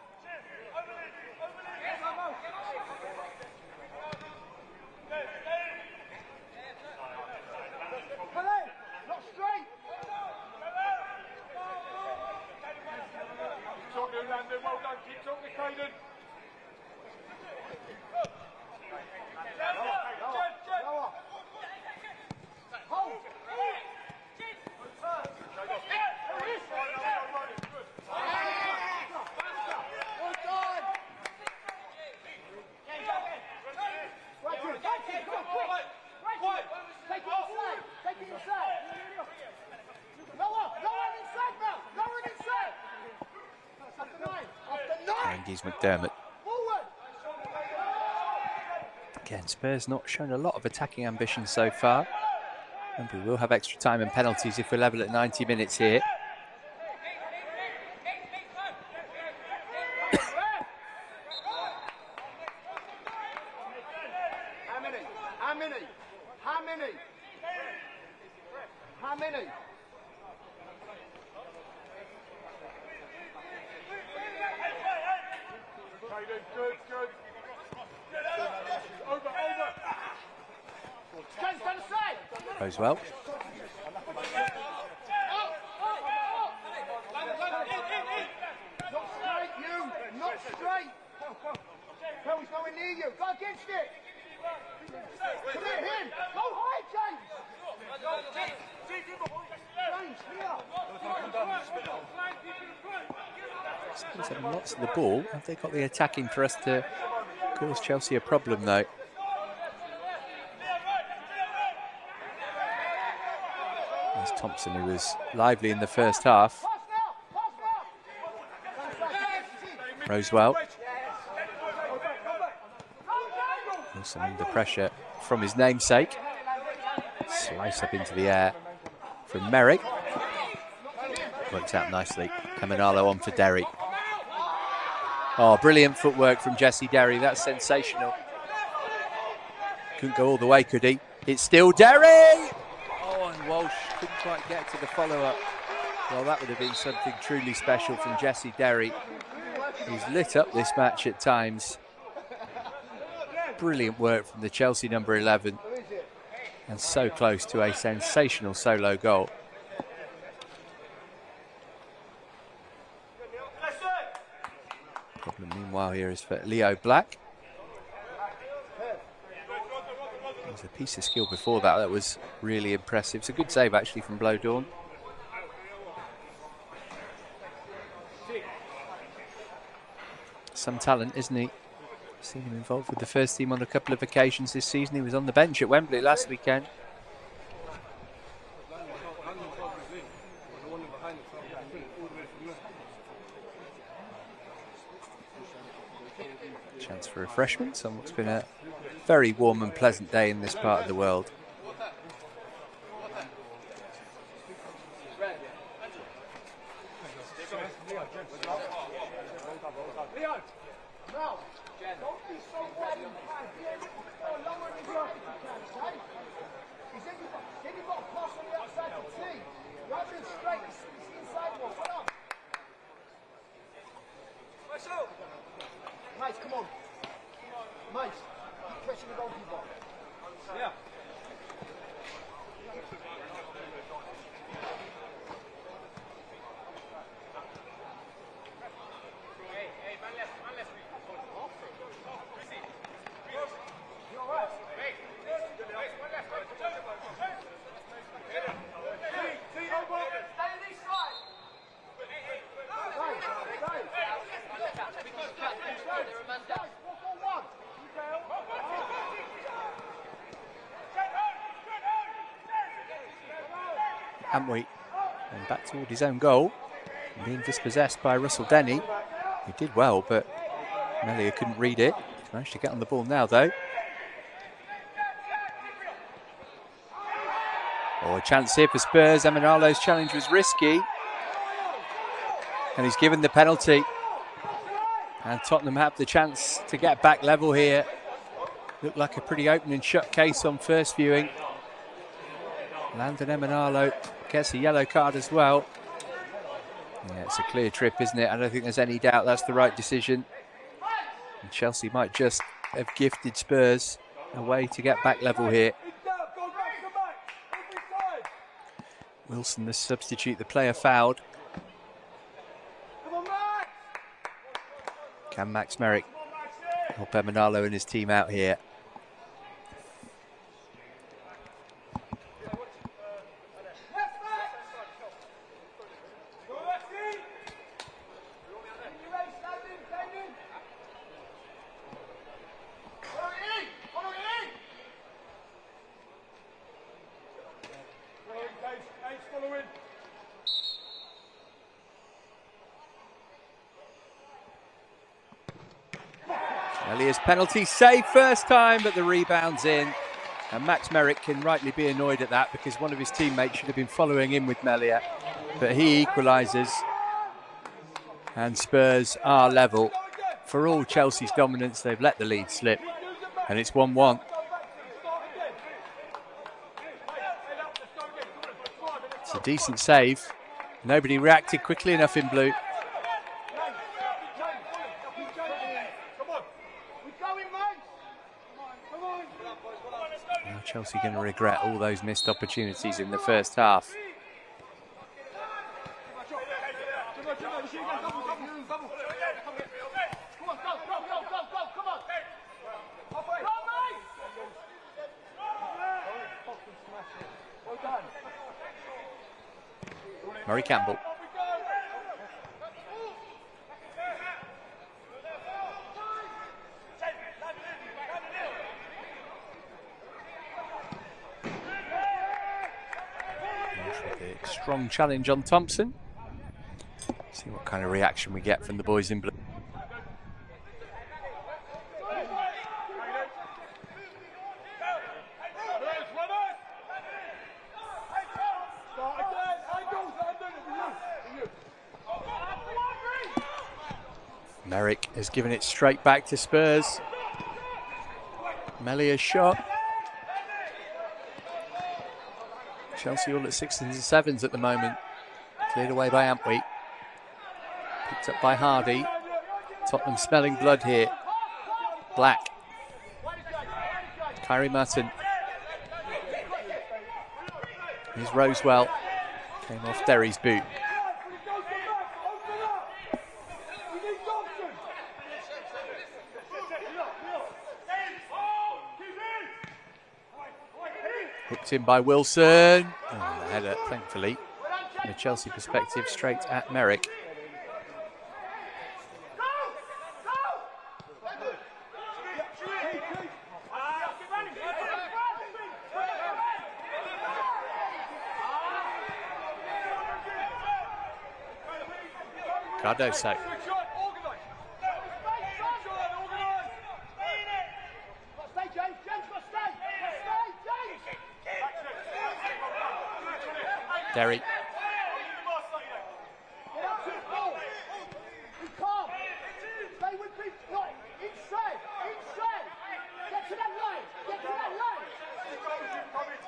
Landon. Well done. Keep talking, Caden. Lower. Hold. Andy's McDermott. Again, Spurs not shown a lot of attacking ambition so far. And we will have extra time and penalties if we're level at 90 minutes here. How many? Good. Over. Goes well. Not straight, you! Not straight! Phil, he's nowhere near you. Go against it! Come here, him! Go high, James! James, here! Spurs have lots of the ball. Have they got the attacking for us to cause Chelsea a problem, though? There's Thompson, who was lively in the first half. Rose well. Wilson under pressure from his namesake. Slice up into the air from Merrick. Works out nicely. Emanalo on for Derry. Oh, brilliant footwork from Jesse Derry. That's sensational. Couldn't go all the way, could he? It's still Derry! Oh, and Walsh couldn't quite get to the follow-up. Well, that would have been something truly special from Jesse Derry. He's lit up this match at times. Brilliant work from the Chelsea number 11. And so close to a sensational solo goal. Problem meanwhile here is for Leo Black. There was a piece of skill before that that was really impressive. It's a good save actually from Blowdawn. Some talent, isn't he? Seen him involved with the first team on a couple of occasions this season. He was on the bench at Wembley last weekend. Chance for refreshments on what's been a very warm and pleasant day in this part of the world. Mate, come on. Mate, keep pressing the goalkeeper. Yeah. Haven't we? And back toward his own goal. Being dispossessed by Russell Denny. He did well, but Melia couldn't read it. He's managed to get on the ball now, though. Oh, a chance here for Spurs. Emanalo's challenge was risky. And he's given the penalty. And Tottenham have the chance to get back level here. Looked like a pretty open and shut case on first viewing. Landon Emanalo gets a yellow card as well. Yeah, it's a clear trip, isn't it? I don't think there's any doubt that's the right decision. And Chelsea might just have gifted Spurs a way to get back level here. Wilson, the substitute, the player fouled. Can Max Merrick help Emanalo and his team out here? Melia's penalty save first time, but the rebound's in. And Max Merrick can rightly be annoyed at that because one of his teammates should have been following in with Melia. But he equalises. And Spurs are level. For all Chelsea's dominance, they've let the lead slip. And it's 1-1. It's a decent save. Nobody reacted quickly enough in blue. Now Chelsea going to regret all those missed opportunities in the first half. Murray Campbell. Strong challenge on Thompson. See what kind of reaction we get from the boys in blue. Merrick has given it straight back to Spurs. Melia's shot. Chelsea all at 6s and 7s at the moment. Cleared away by Antwi. Picked up by Hardy. Tottenham smelling blood here. Black. Kyrie Mutton. Here's Rosewell. Came off Derry's boot. Hooked in by Wilson. Oh, the header, thankfully, from a Chelsea perspective, straight at Merrick. Cardoso. Derry.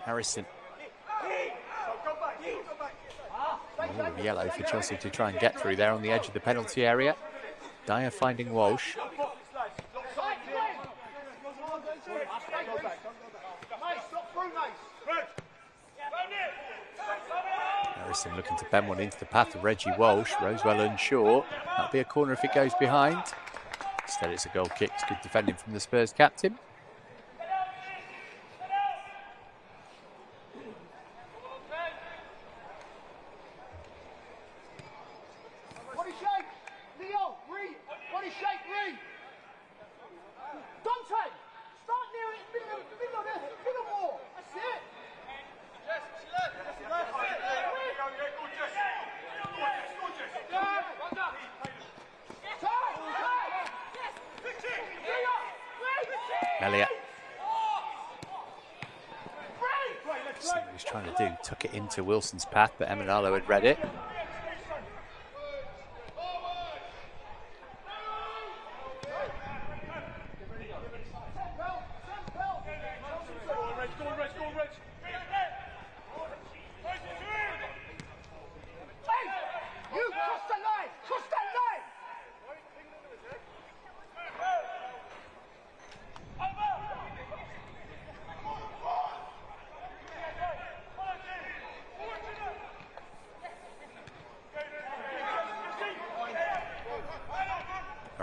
Harrison. Oh, yellow for Chelsea to try and get through there on the edge of the penalty area. Dyer finding Walsh. Harrison looking to bend one into the path of Reggie Walsh. Rosewell unsure. That'll be a corner if it goes behind. Instead it's a goal kick. It's good defending from the Spurs captain. Melia. See what he's trying to do. Took it into Wilson's path, but Emanalo had read it.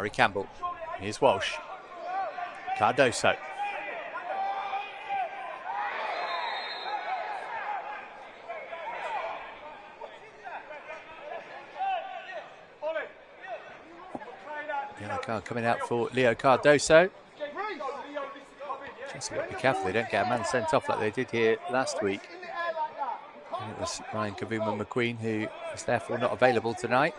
Harry Campbell. Here's Walsh. Cardoso. Yellow card coming out for Leo Cardoso. Chelsea got to be careful they don't get a man sent off like they did here last week. And it was Ryan Kavuma McQueen who is therefore not available tonight.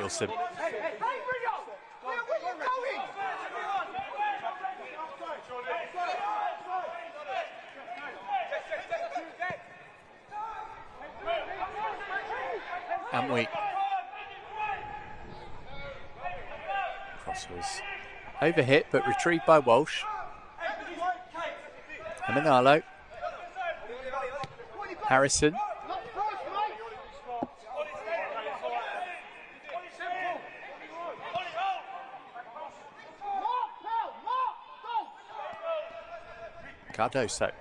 Wilson. Amwe. Cross was overhit but retrieved by Walsh. Emanalo. Harrison. Cardoso.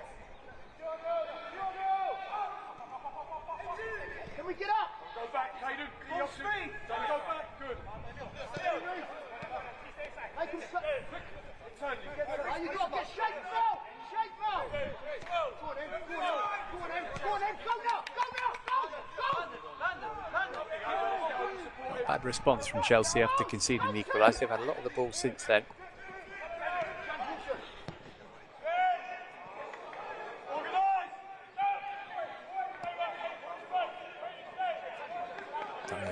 Can we get up? Go back, Caden. Full speed. Don't go back. Good. Make him Turn. you got to get shake now. Shake now. Go on, then. Go on, then. Go on, then. Go now. Go now. Go. Bad response from Chelsea after conceding the equaliser. They've had a lot of the ball since then.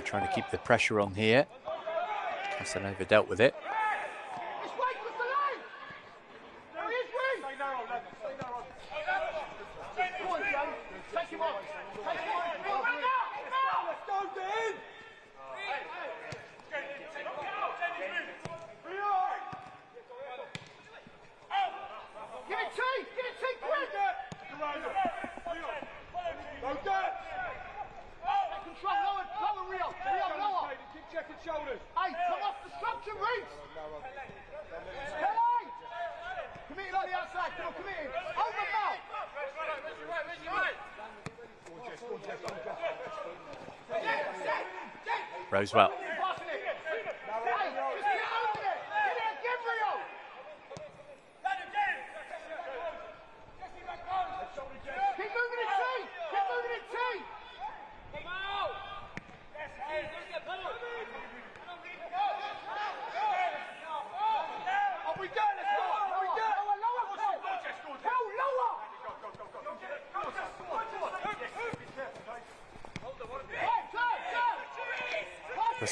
Trying to keep the pressure on here. Casanova dealt with it. Shoulders. Hey, come off the structure, Reece! Come in on the outside, come on, come in. Over now! Rosewell.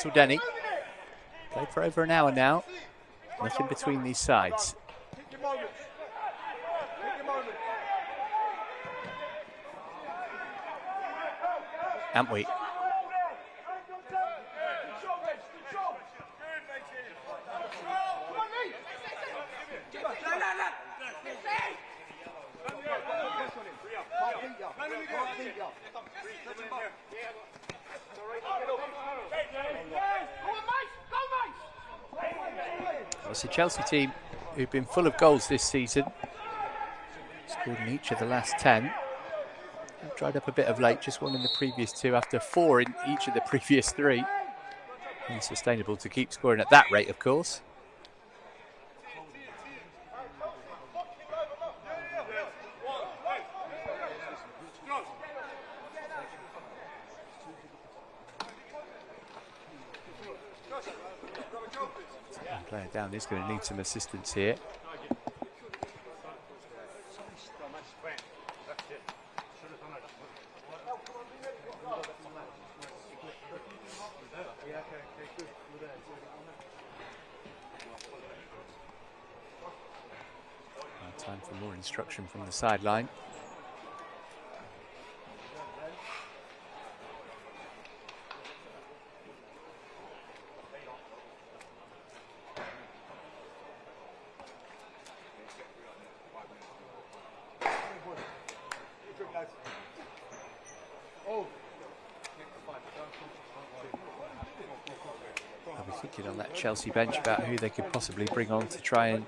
Russell Denny. Played for over an hour now. Nothing between these sides. Amwe. It's a Chelsea team who've been full of goals this season. Scored in each of the last 10. Dried up a bit of late, just one in the previous two after 4 in each of the previous 3. Unsustainable to keep scoring at that rate, of course. Player down is going to need some assistance here. Time for more instruction from the sideline. Thinking on that Chelsea bench about who they could possibly bring on to try and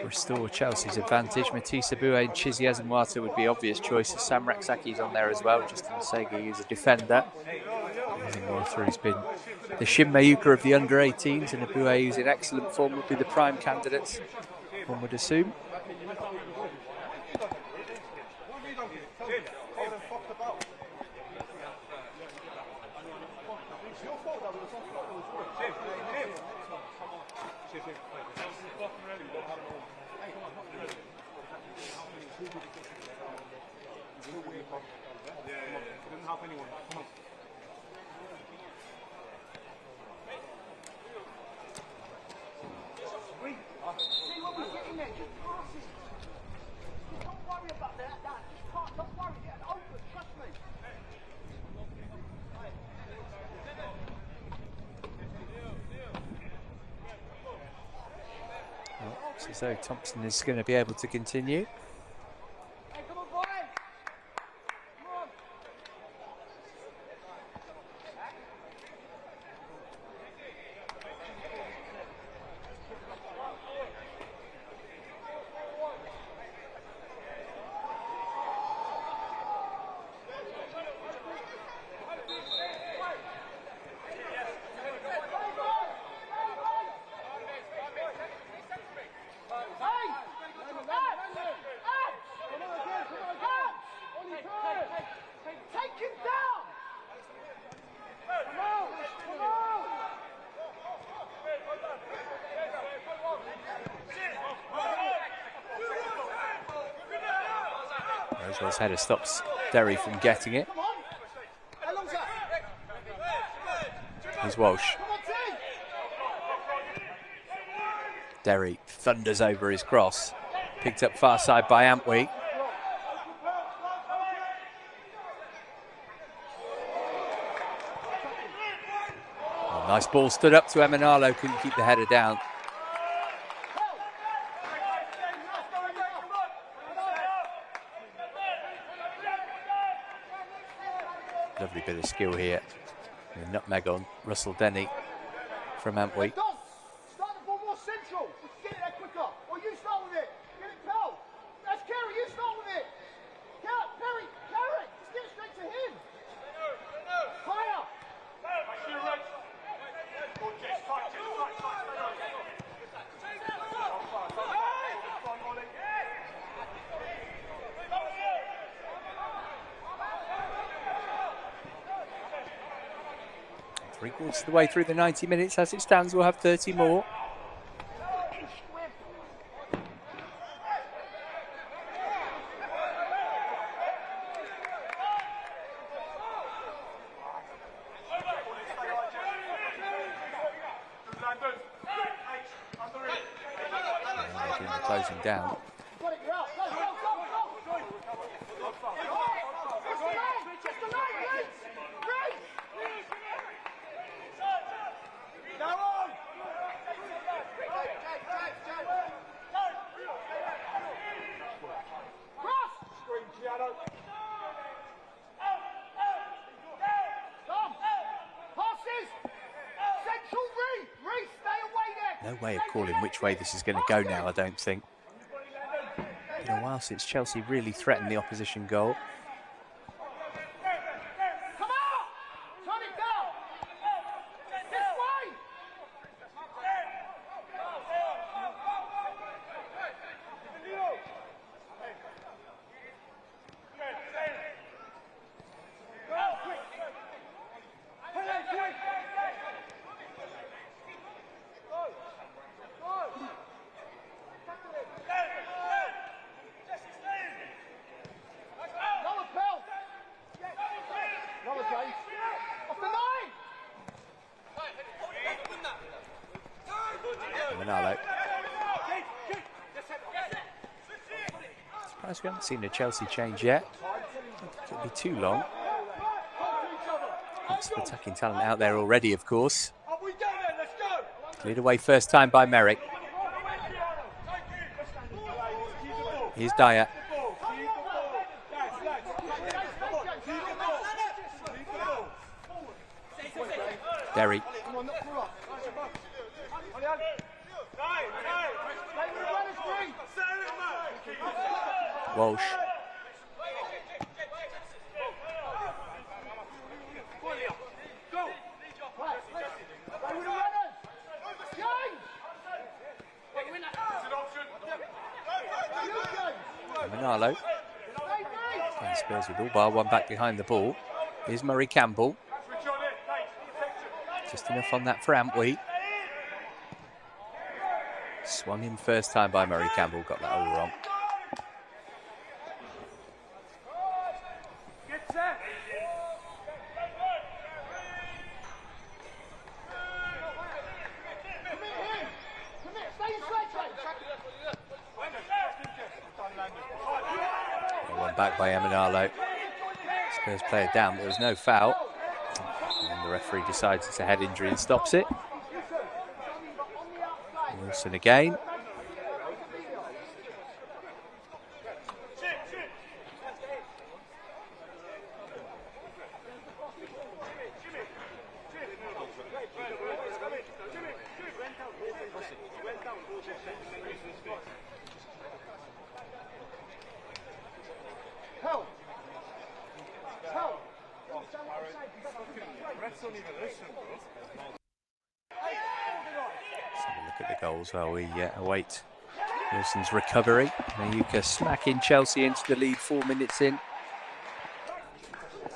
restore Chelsea's advantage. Matisse Aboué and Chizzy Azamwata would be obvious choices. Sam Raksaki's on there as well. Justin Segi, who's a defender. Azamwata, who's been the Shin Mayuka of the under-18s, and Aboué, who's in excellent form, would be the prime candidates, one would assume. So Thompson is going to be able to continue. Rosewell's header stops Derry from getting it. Here's Walsh. Derry thunders over his cross. Picked up far side by Antwi. Oh, nice ball stood up to Emanalo, couldn't keep the header down. Lovely bit of skill here. The nutmeg on Russell Denny from Antwi. Start the ball more central. Get it there quicker. Or you start with it. Get it, Pell. That's Kerry. You start with it. Perry, Kerry. Just get it straight to him. Higher. Three-quarters of the way through the 90 minutes. As it stands, we'll have 30 more. Closing down. No way of calling which way this is going to go now, I don't think. It's been a while since Chelsea really threatened the opposition goal. Surprised we haven't seen a Chelsea change yet. It'll be too long. Lots of attacking talent out there already, of course. Cleared away first time by Merrick. Here's Dyer. Derry. Walsh. Manalo. And Spurs with all bar one back behind the ball. Here's Murray Campbell. Just enough on that for Antwi. Swung in first time by Murray Campbell. Got that all wrong. One back by Emanalo. Spurs player down, but there was no foul. And the referee decides it's a head injury and stops it. Wilson again. While we await Wilson's recovery. Mayuka smacking Chelsea into the lead 4 minutes in.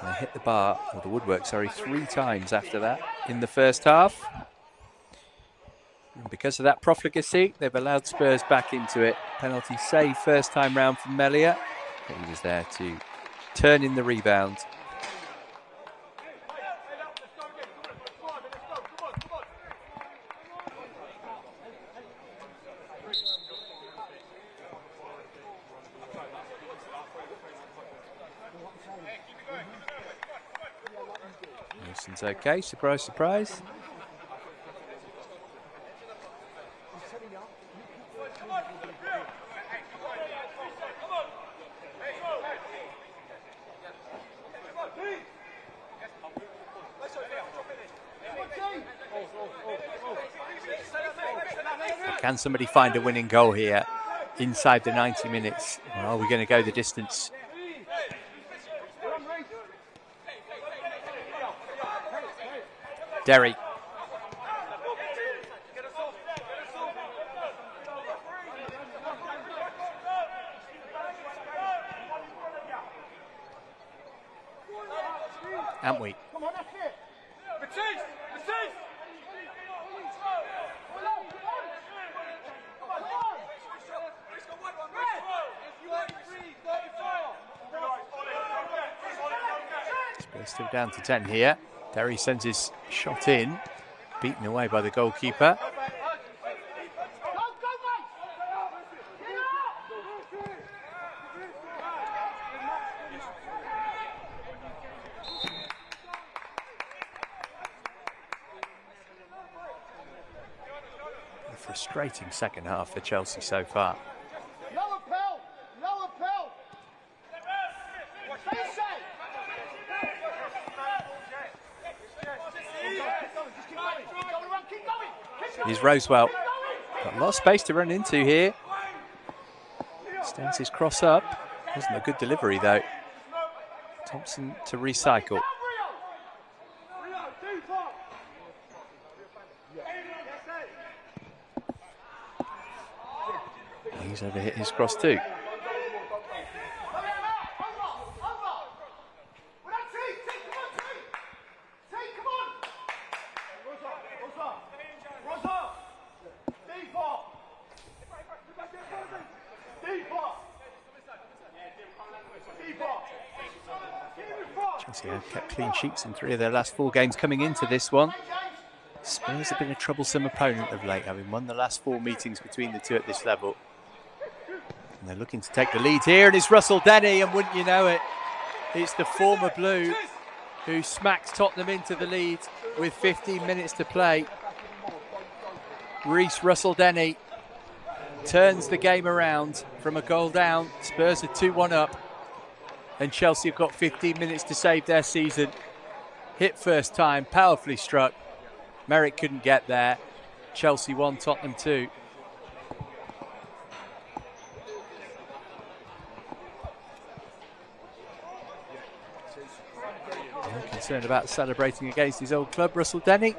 And they hit the bar, or the woodwork, sorry, 3 times after that in the first half. And because of that profligacy, they've allowed Spurs back into it. Penalty save first time round from Melia. But he was there to turn in the rebound. Wilson's okay, surprise, surprise. Can somebody find a winning goal here inside the 90 minutes? Or are we going to go the distance? Derry. Antwi. Still down to 10 here. Derry sends his shot in, beaten away by the goalkeeper. A frustrating second half for Chelsea so far. Here's Rosewell. Got a lot of space to run into here. Stands his cross up. Wasn't a good delivery though. Thompson to recycle. He's overhit his cross too. Chelsea have kept clean sheets in 3 of their last 4 games coming into this one. Spurs have been a troublesome opponent of late, having won the last 4 meetings between the two at this level. And they're looking to take the lead here, and it's Russell Denny, and wouldn't you know it, it's the former Blue who smacks Tottenham into the lead with 15 minutes to play. Russell Denny turns the game around from a goal down. Spurs are 2-1 up, and Chelsea have got 15 minutes to save their season. Hit first time, powerfully struck. Merrick couldn't get there. Chelsea 1, Tottenham 2. No concerned about celebrating against his old club, Russell Denny.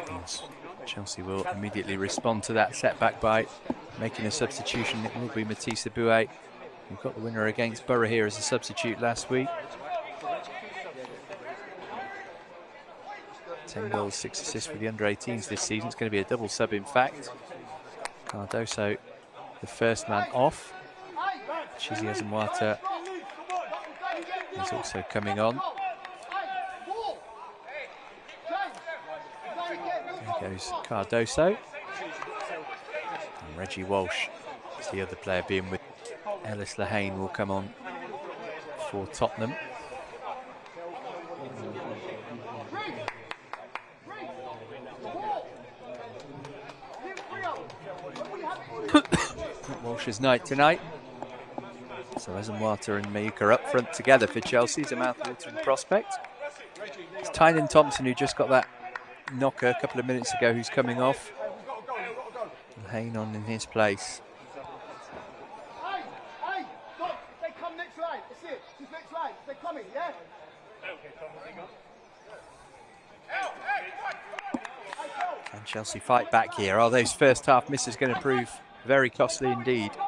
Yes. Chelsea will immediately respond to that setback by making a substitution. It will be Matisse Boué, who got the winner against Borough here as a substitute last week. 10 goals, 6 assists for the under-18s this season. It's going to be a double sub, in fact. Cardoso, the first man off. Chizi Azamwata is also coming on. There goes Cardoso. And Reggie Walsh is the other player being with Ellis Lehane, will come on for Tottenham. Walsh's night tonight. So Azamwata and Mayuka up front together for Chelsea. It's a mouth-watering prospect. It's Tynan Thompson, who just got that knocker a couple of minutes ago, who's coming off. Lehane on in his place. Hey, stop. They come next line. That's it. Just next line. They're coming, yeah? Can Chelsea fight back here? Are those first half misses going to prove very costly indeed? Come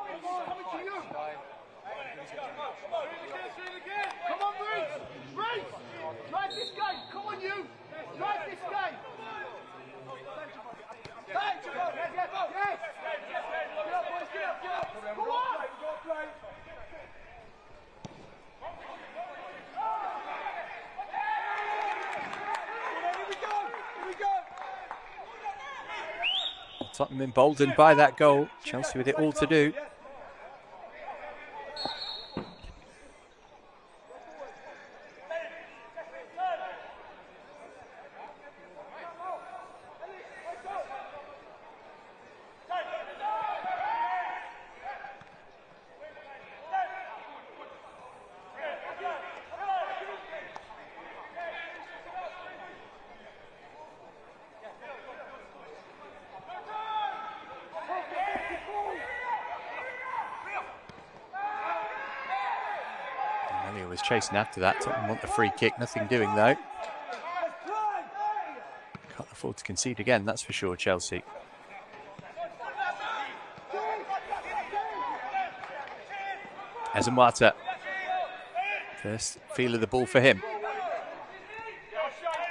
on, Reece! Drive this game! Come on, you! Drive this game! Yes! Get up, boys, get up! Come on! Tottenham emboldened by that goal. Chelsea with it all to do. Was chasing after that. Tottenham want the free kick. Nothing doing though. Can't afford to concede again, that's for sure, Chelsea. Azamwata. First feel of the ball for him.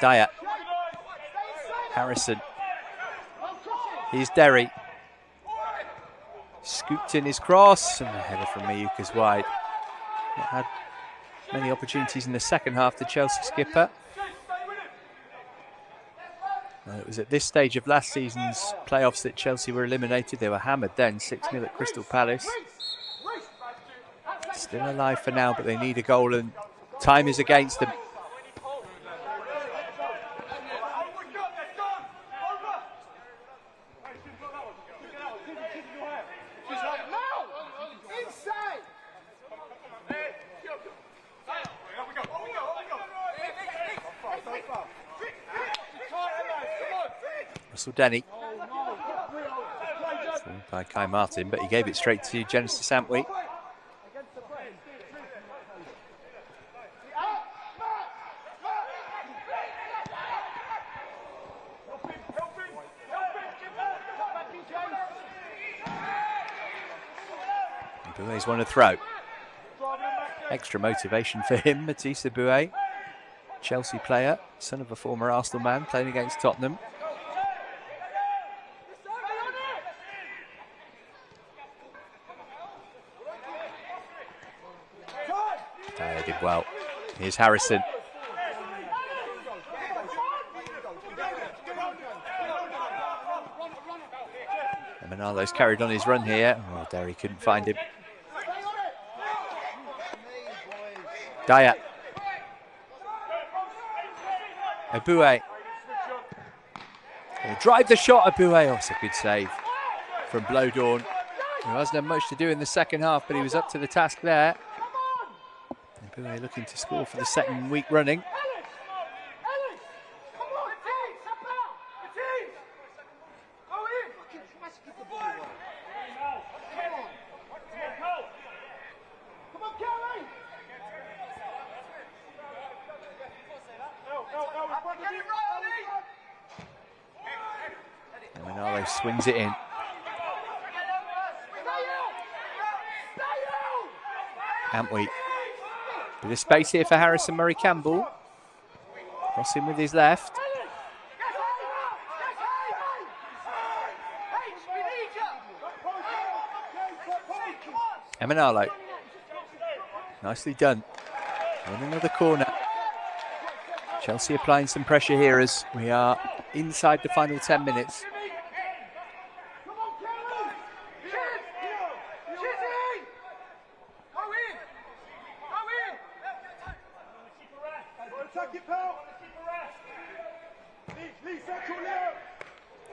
Dyer. Harrison. Here's Derry. Scooped in his cross, and the header from Mayuka's wide. Not had many opportunities in the second half, the Chelsea skipper. It was at this stage of last season's playoffs that Chelsea were eliminated. They were hammered then, 6-0 at Crystal Palace. Still alive for now, but they need a goal and time is against them. Russell Denny. By Kai Martin, but he gave it straight to Genesis Antwi. Boué's won a throw. Extra motivation for him, Matisse Boué. Chelsea player, son of a former Arsenal man, playing against Tottenham. Dyer did well. Here's Harrison. And Manalo's carried on his run here. Oh, Derry couldn't find him. Dyer. Boué. Drive the shot, Boué. Oh, it's a good save from Blowdorn, who hasn't had much to do in the second half, but he was up to the task there. And Boué looking to score for the second week running. Emenalo swings it in. Antwi. Bit of space here for Harrison Murray-Campbell. Crossing with his left. Emenalo. Nicely done. On another corner. Chelsea applying some pressure here as we are inside the final 10 minutes.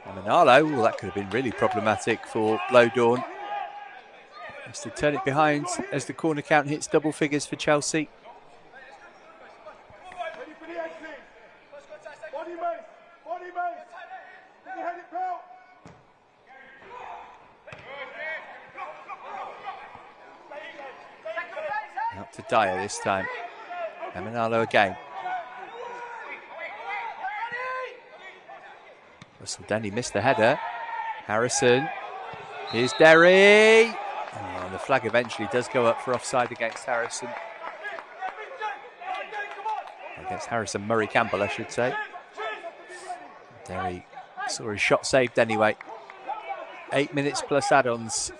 Emenalo, well, that could have been really problematic for Blowdawn. Has to turn it behind as the corner count hits double figures for Chelsea. Out to Dyer this time. Emenalo again. Russell Denny missed the header. Harrison. Here's Derry. Oh, the flag eventually does go up for offside against Harrison. Against Harrison Murray-Campbell, I should say. Derry saw his shot saved anyway. 8 minutes plus add-ons.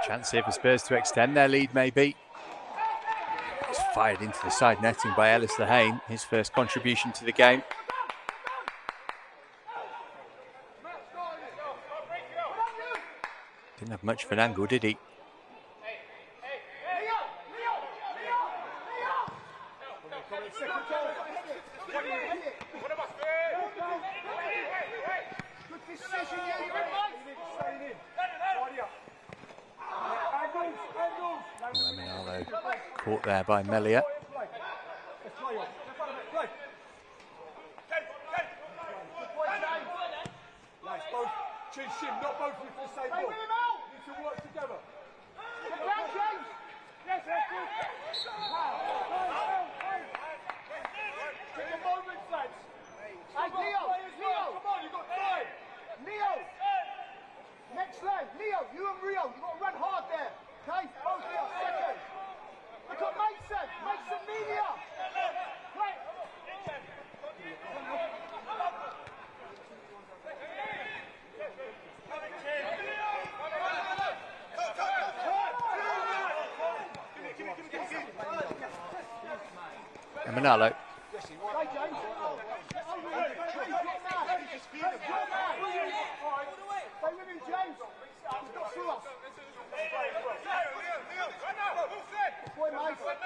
Chance here for Spurs to extend their lead, maybe. It's fired into the side netting by Ellis Lehane, his first contribution to the game. Didn't have much of an angle, did he? Caught there by Melia. Emenalo.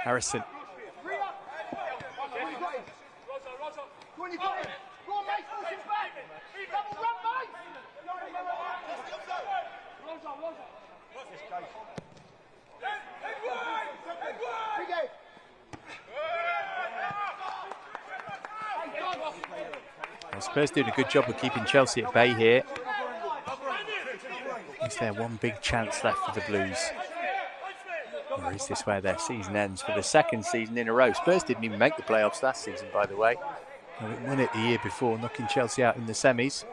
Harrison. Well, Spurs doing a good job of keeping Chelsea at bay here. Is there one big chance left for the Blues? Or is this where their season ends for the second season in a row? Spurs didn't even make the playoffs last season, by the way. They won it the year before, knocking Chelsea out in the semis.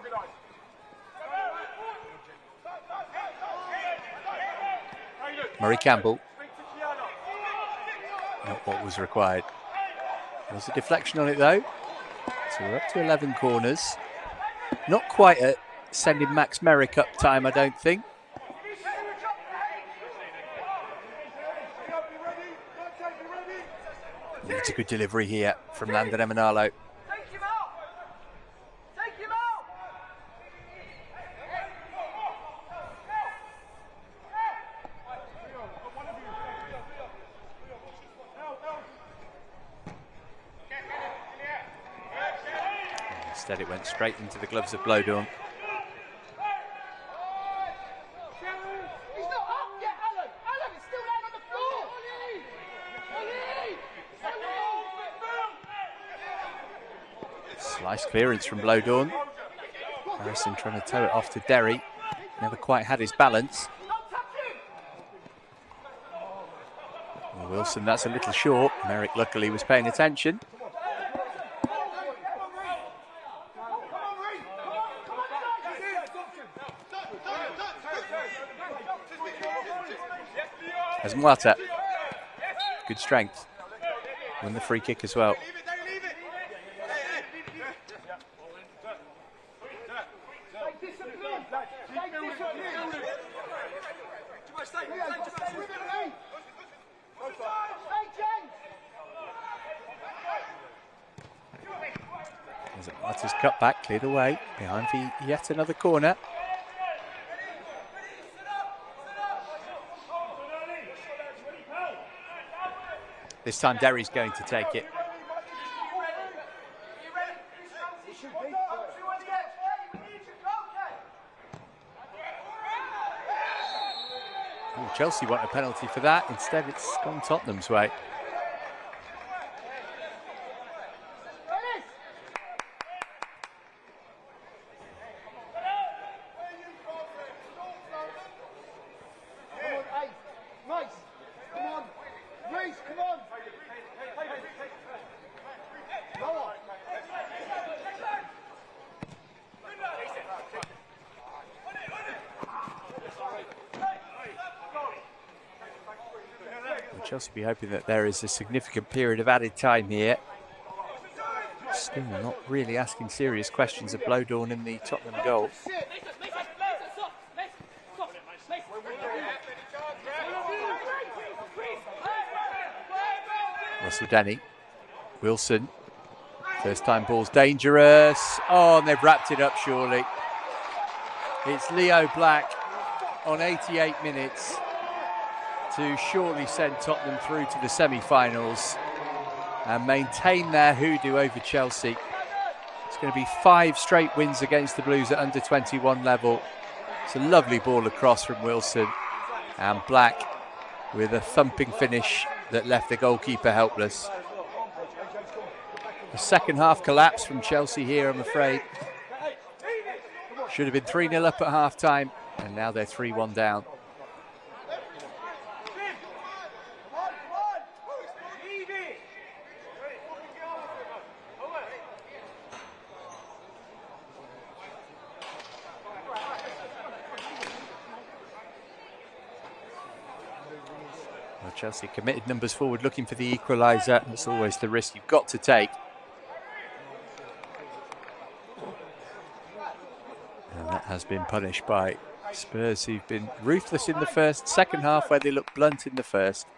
Murray-Campbell. Not what was required. There was a deflection on it though. So we're up to 11 corners. Not quite at sending Max Merrick up time, I don't think. Needs a good delivery here from Landon Emenalo. Instead it went straight into the gloves of Blowdorn. He's not up yet, Alan. Alan, it's still down on the floor. Slice clearance from Blowdorn. Harrison trying to tow it off to Derry. Never quite had his balance. Well, Wilson, that's a little short. Merrick luckily was paying attention. As Mwata, good strength. Won the free kick as well. As Mwata's cut back, cleared away, behind for yet another corner. This time Derry's going to take it. Oh, Chelsea want a penalty for that. Instead, it's gone Tottenham's way. Chelsea be hoping that there is a significant period of added time here. Still not really asking serious questions of Blowdorn in the Tottenham goal. Russell Denny. Wilson. First time ball's dangerous. Oh, and they've wrapped it up surely. It's Leo Black on 88 minutes. To shortly send Tottenham through to the semi-finals and maintain their hoodoo over Chelsea. It's going to be 5 straight wins against the Blues at under 21 level. It's a lovely ball across from Wilson, and Black with a thumping finish that left the goalkeeper helpless. The second half collapse from Chelsea here, I'm afraid. Should have been 3-0 up at half time, and now they're 3-1 down. Chelsea committed numbers forward looking for the equaliser. That's always the risk you've got to take. And that has been punished by Spurs, who've been ruthless in the second half, where they looked blunt in the first.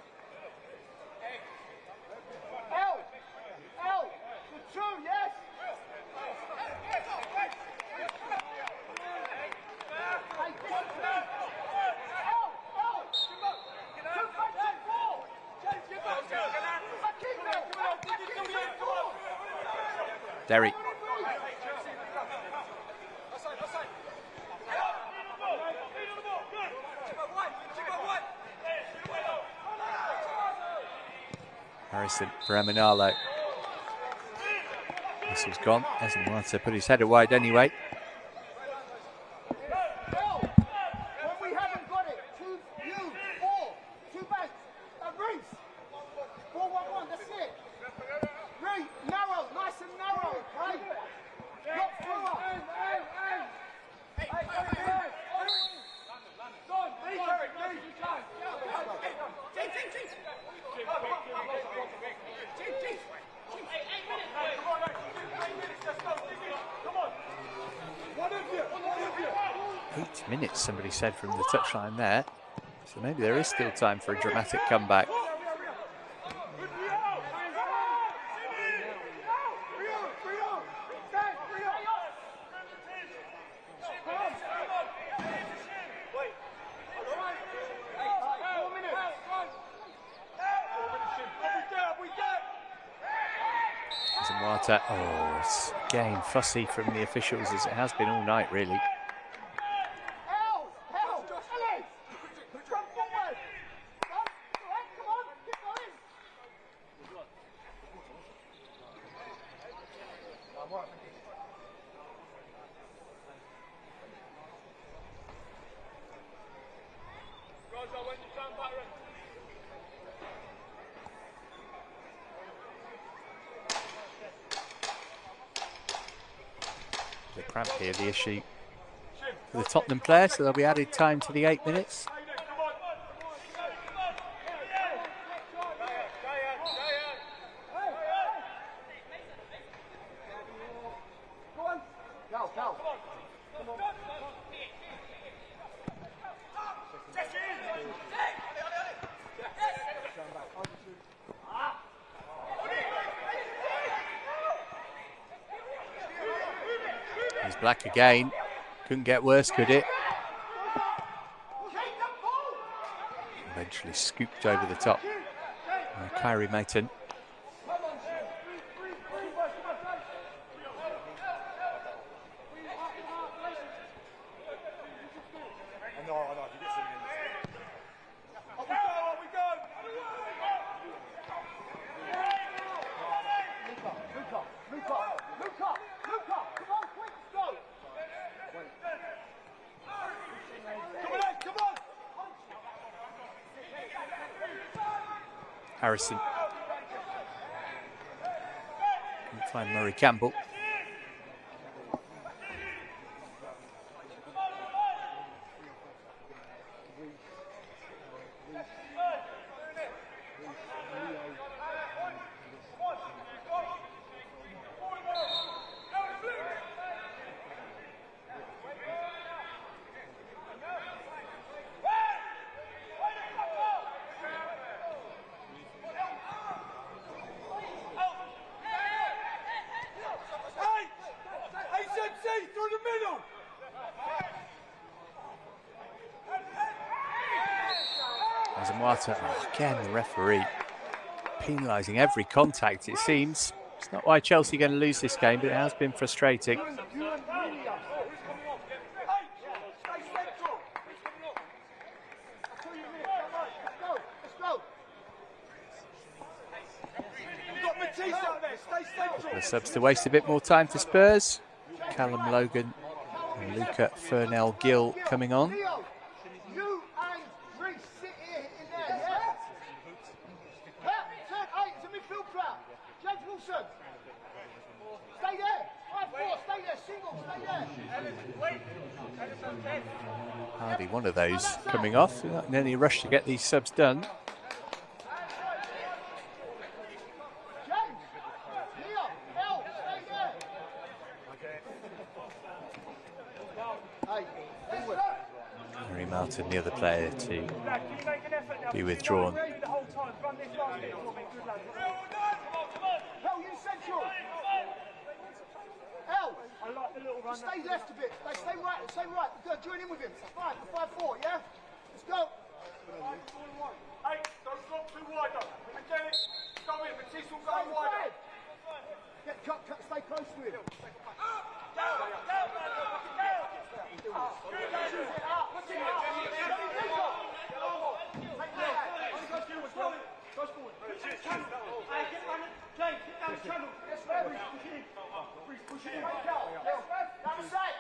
Derry. Harrison for Emanalo. This was gone. Hasn't wanted to put his header wide anyway. Minutes, somebody said from the touchline there. So maybe there is still time for a dramatic comeback. Zamwata. Oh, it's again fussy from the officials, as it has been all night, really. The cramp here, the issue for the Tottenham player, so there'll be added time to the 8 minutes. He's Black again. Couldn't get worse, could it? Eventually scooped over the top by Kyrie Mayton. Harrison. Couldn't find Murray Campbell. Oh, again, the referee penalising every contact, it seems. It's not why Chelsea are going to lose this game, but it has been frustrating. The subs to waste a bit more time for Spurs. Callum Logan and Luca Fernell-Gill coming on. Hardly one of those coming off. Not in any rush to get these subs done. Harry Martin, the other player, to be withdrawn. Stay left a bit. Stay right. Stay right. Join in with him. Fine. 5-4. Yeah. Let's go. Hey, don't drop too wide though. Again, go in. Matisse will go wider. Get cut. Stay close to him.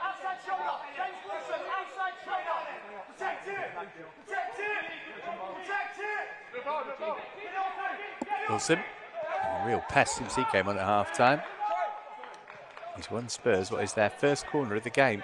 Outside shoulder. James Wilson. Outside shoulder. Protect it. Protect it. Protect it. Wilson, a real pest since he came on at half-time. He's won Spurs what is their first corner of the game.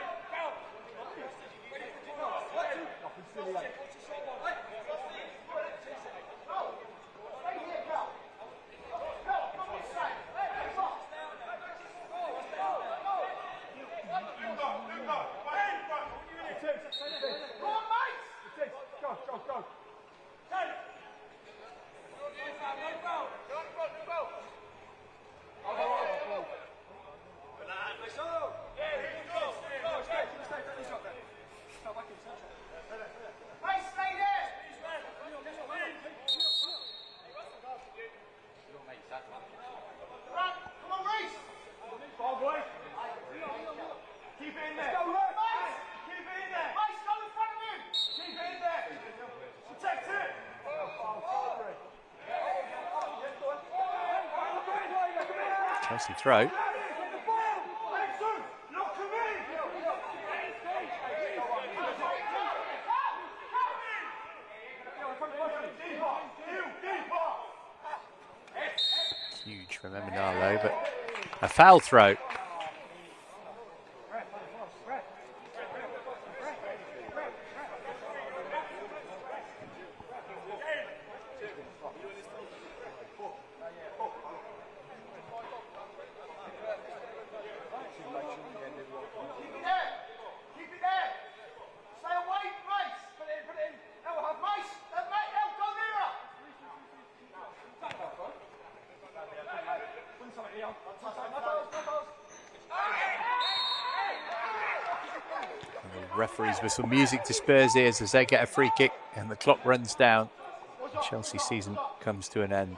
Chelsea throw. Huge from Eminalo, but a foul throw. Referees whistle music to Spurs' ears as they get a free kick and the clock runs down. Chelsea's season comes to an end.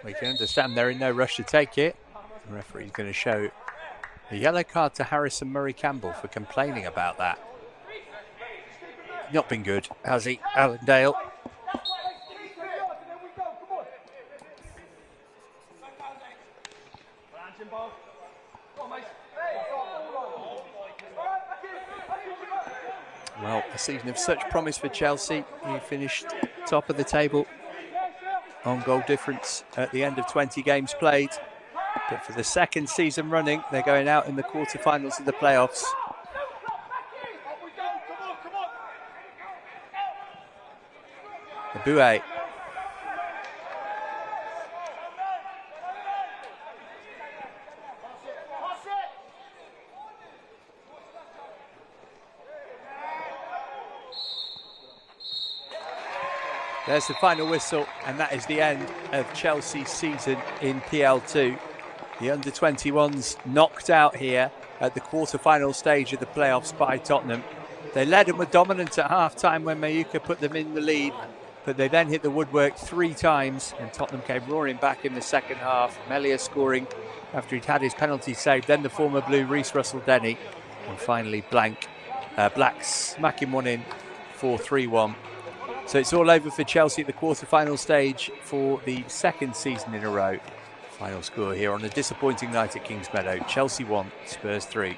We can understand they're in no rush to take it. The referee's going to show a yellow card to Harrison Murray-Campbell for complaining about that. Not been good, has he, Alan Dale? Well, a season of such promise for Chelsea. He finished top of the table on goal difference at the end of 20 games played. But for the second season running, they're going out in the quarterfinals of the playoffs. Aboué. There's the final whistle, and that is the end of Chelsea's season in PL2. The under-21s knocked out here at the quarter-final stage of the playoffs by Tottenham. They led and were dominant at half-time when Mayuka put them in the lead, but they then hit the woodwork 3 times, and Tottenham came roaring back in the second half. Melia scoring after he'd had his penalty saved, then the former Blue, Reece Russell-Denny, and finally Black smacking one in for 3-1. So it's all over for Chelsea at the quarter-final stage for the second season in a row. Final score here on a disappointing night at Kingsmeadow. Chelsea 1, Spurs 3.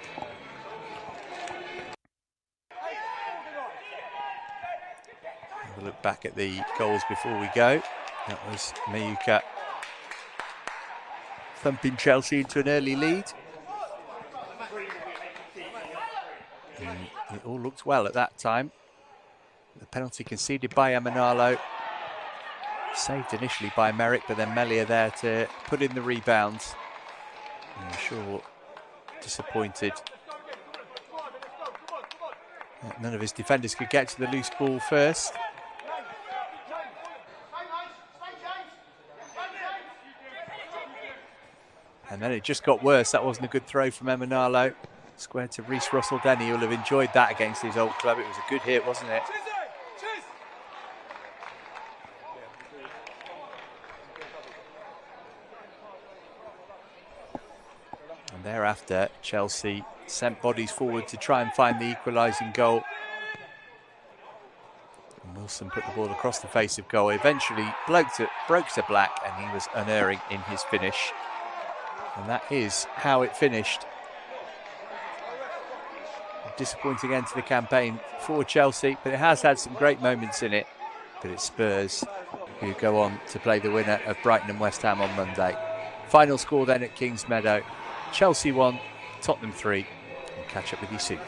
Have a look back at the goals before we go. That was Mayuka thumping Chelsea into an early lead. And it all looked well at that time. The penalty conceded by Eminalo, saved initially by Merrick, but then Melia there to put in the rebounds. I'm sure disappointed. None of his defenders could get to the loose ball first. And then it just got worse. That wasn't a good throw from Eminalo. Squared to Reece Russell-Denny, who'll have enjoyed that against his old club. It was a good hit, wasn't it? And thereafter, Chelsea sent bodies forward to try and find the equalising goal. And Wilson put the ball across the face of goal. Eventually broke to Black, and he was unerring in his finish. And that is how it finished. A disappointing end to the campaign for Chelsea, but it has had some great moments in it. But it's Spurs who go on to play the winner of Brighton and West Ham on Monday. Final score then at Kingsmeadow. Chelsea 1, Tottenham 3. We'll catch up with you soon.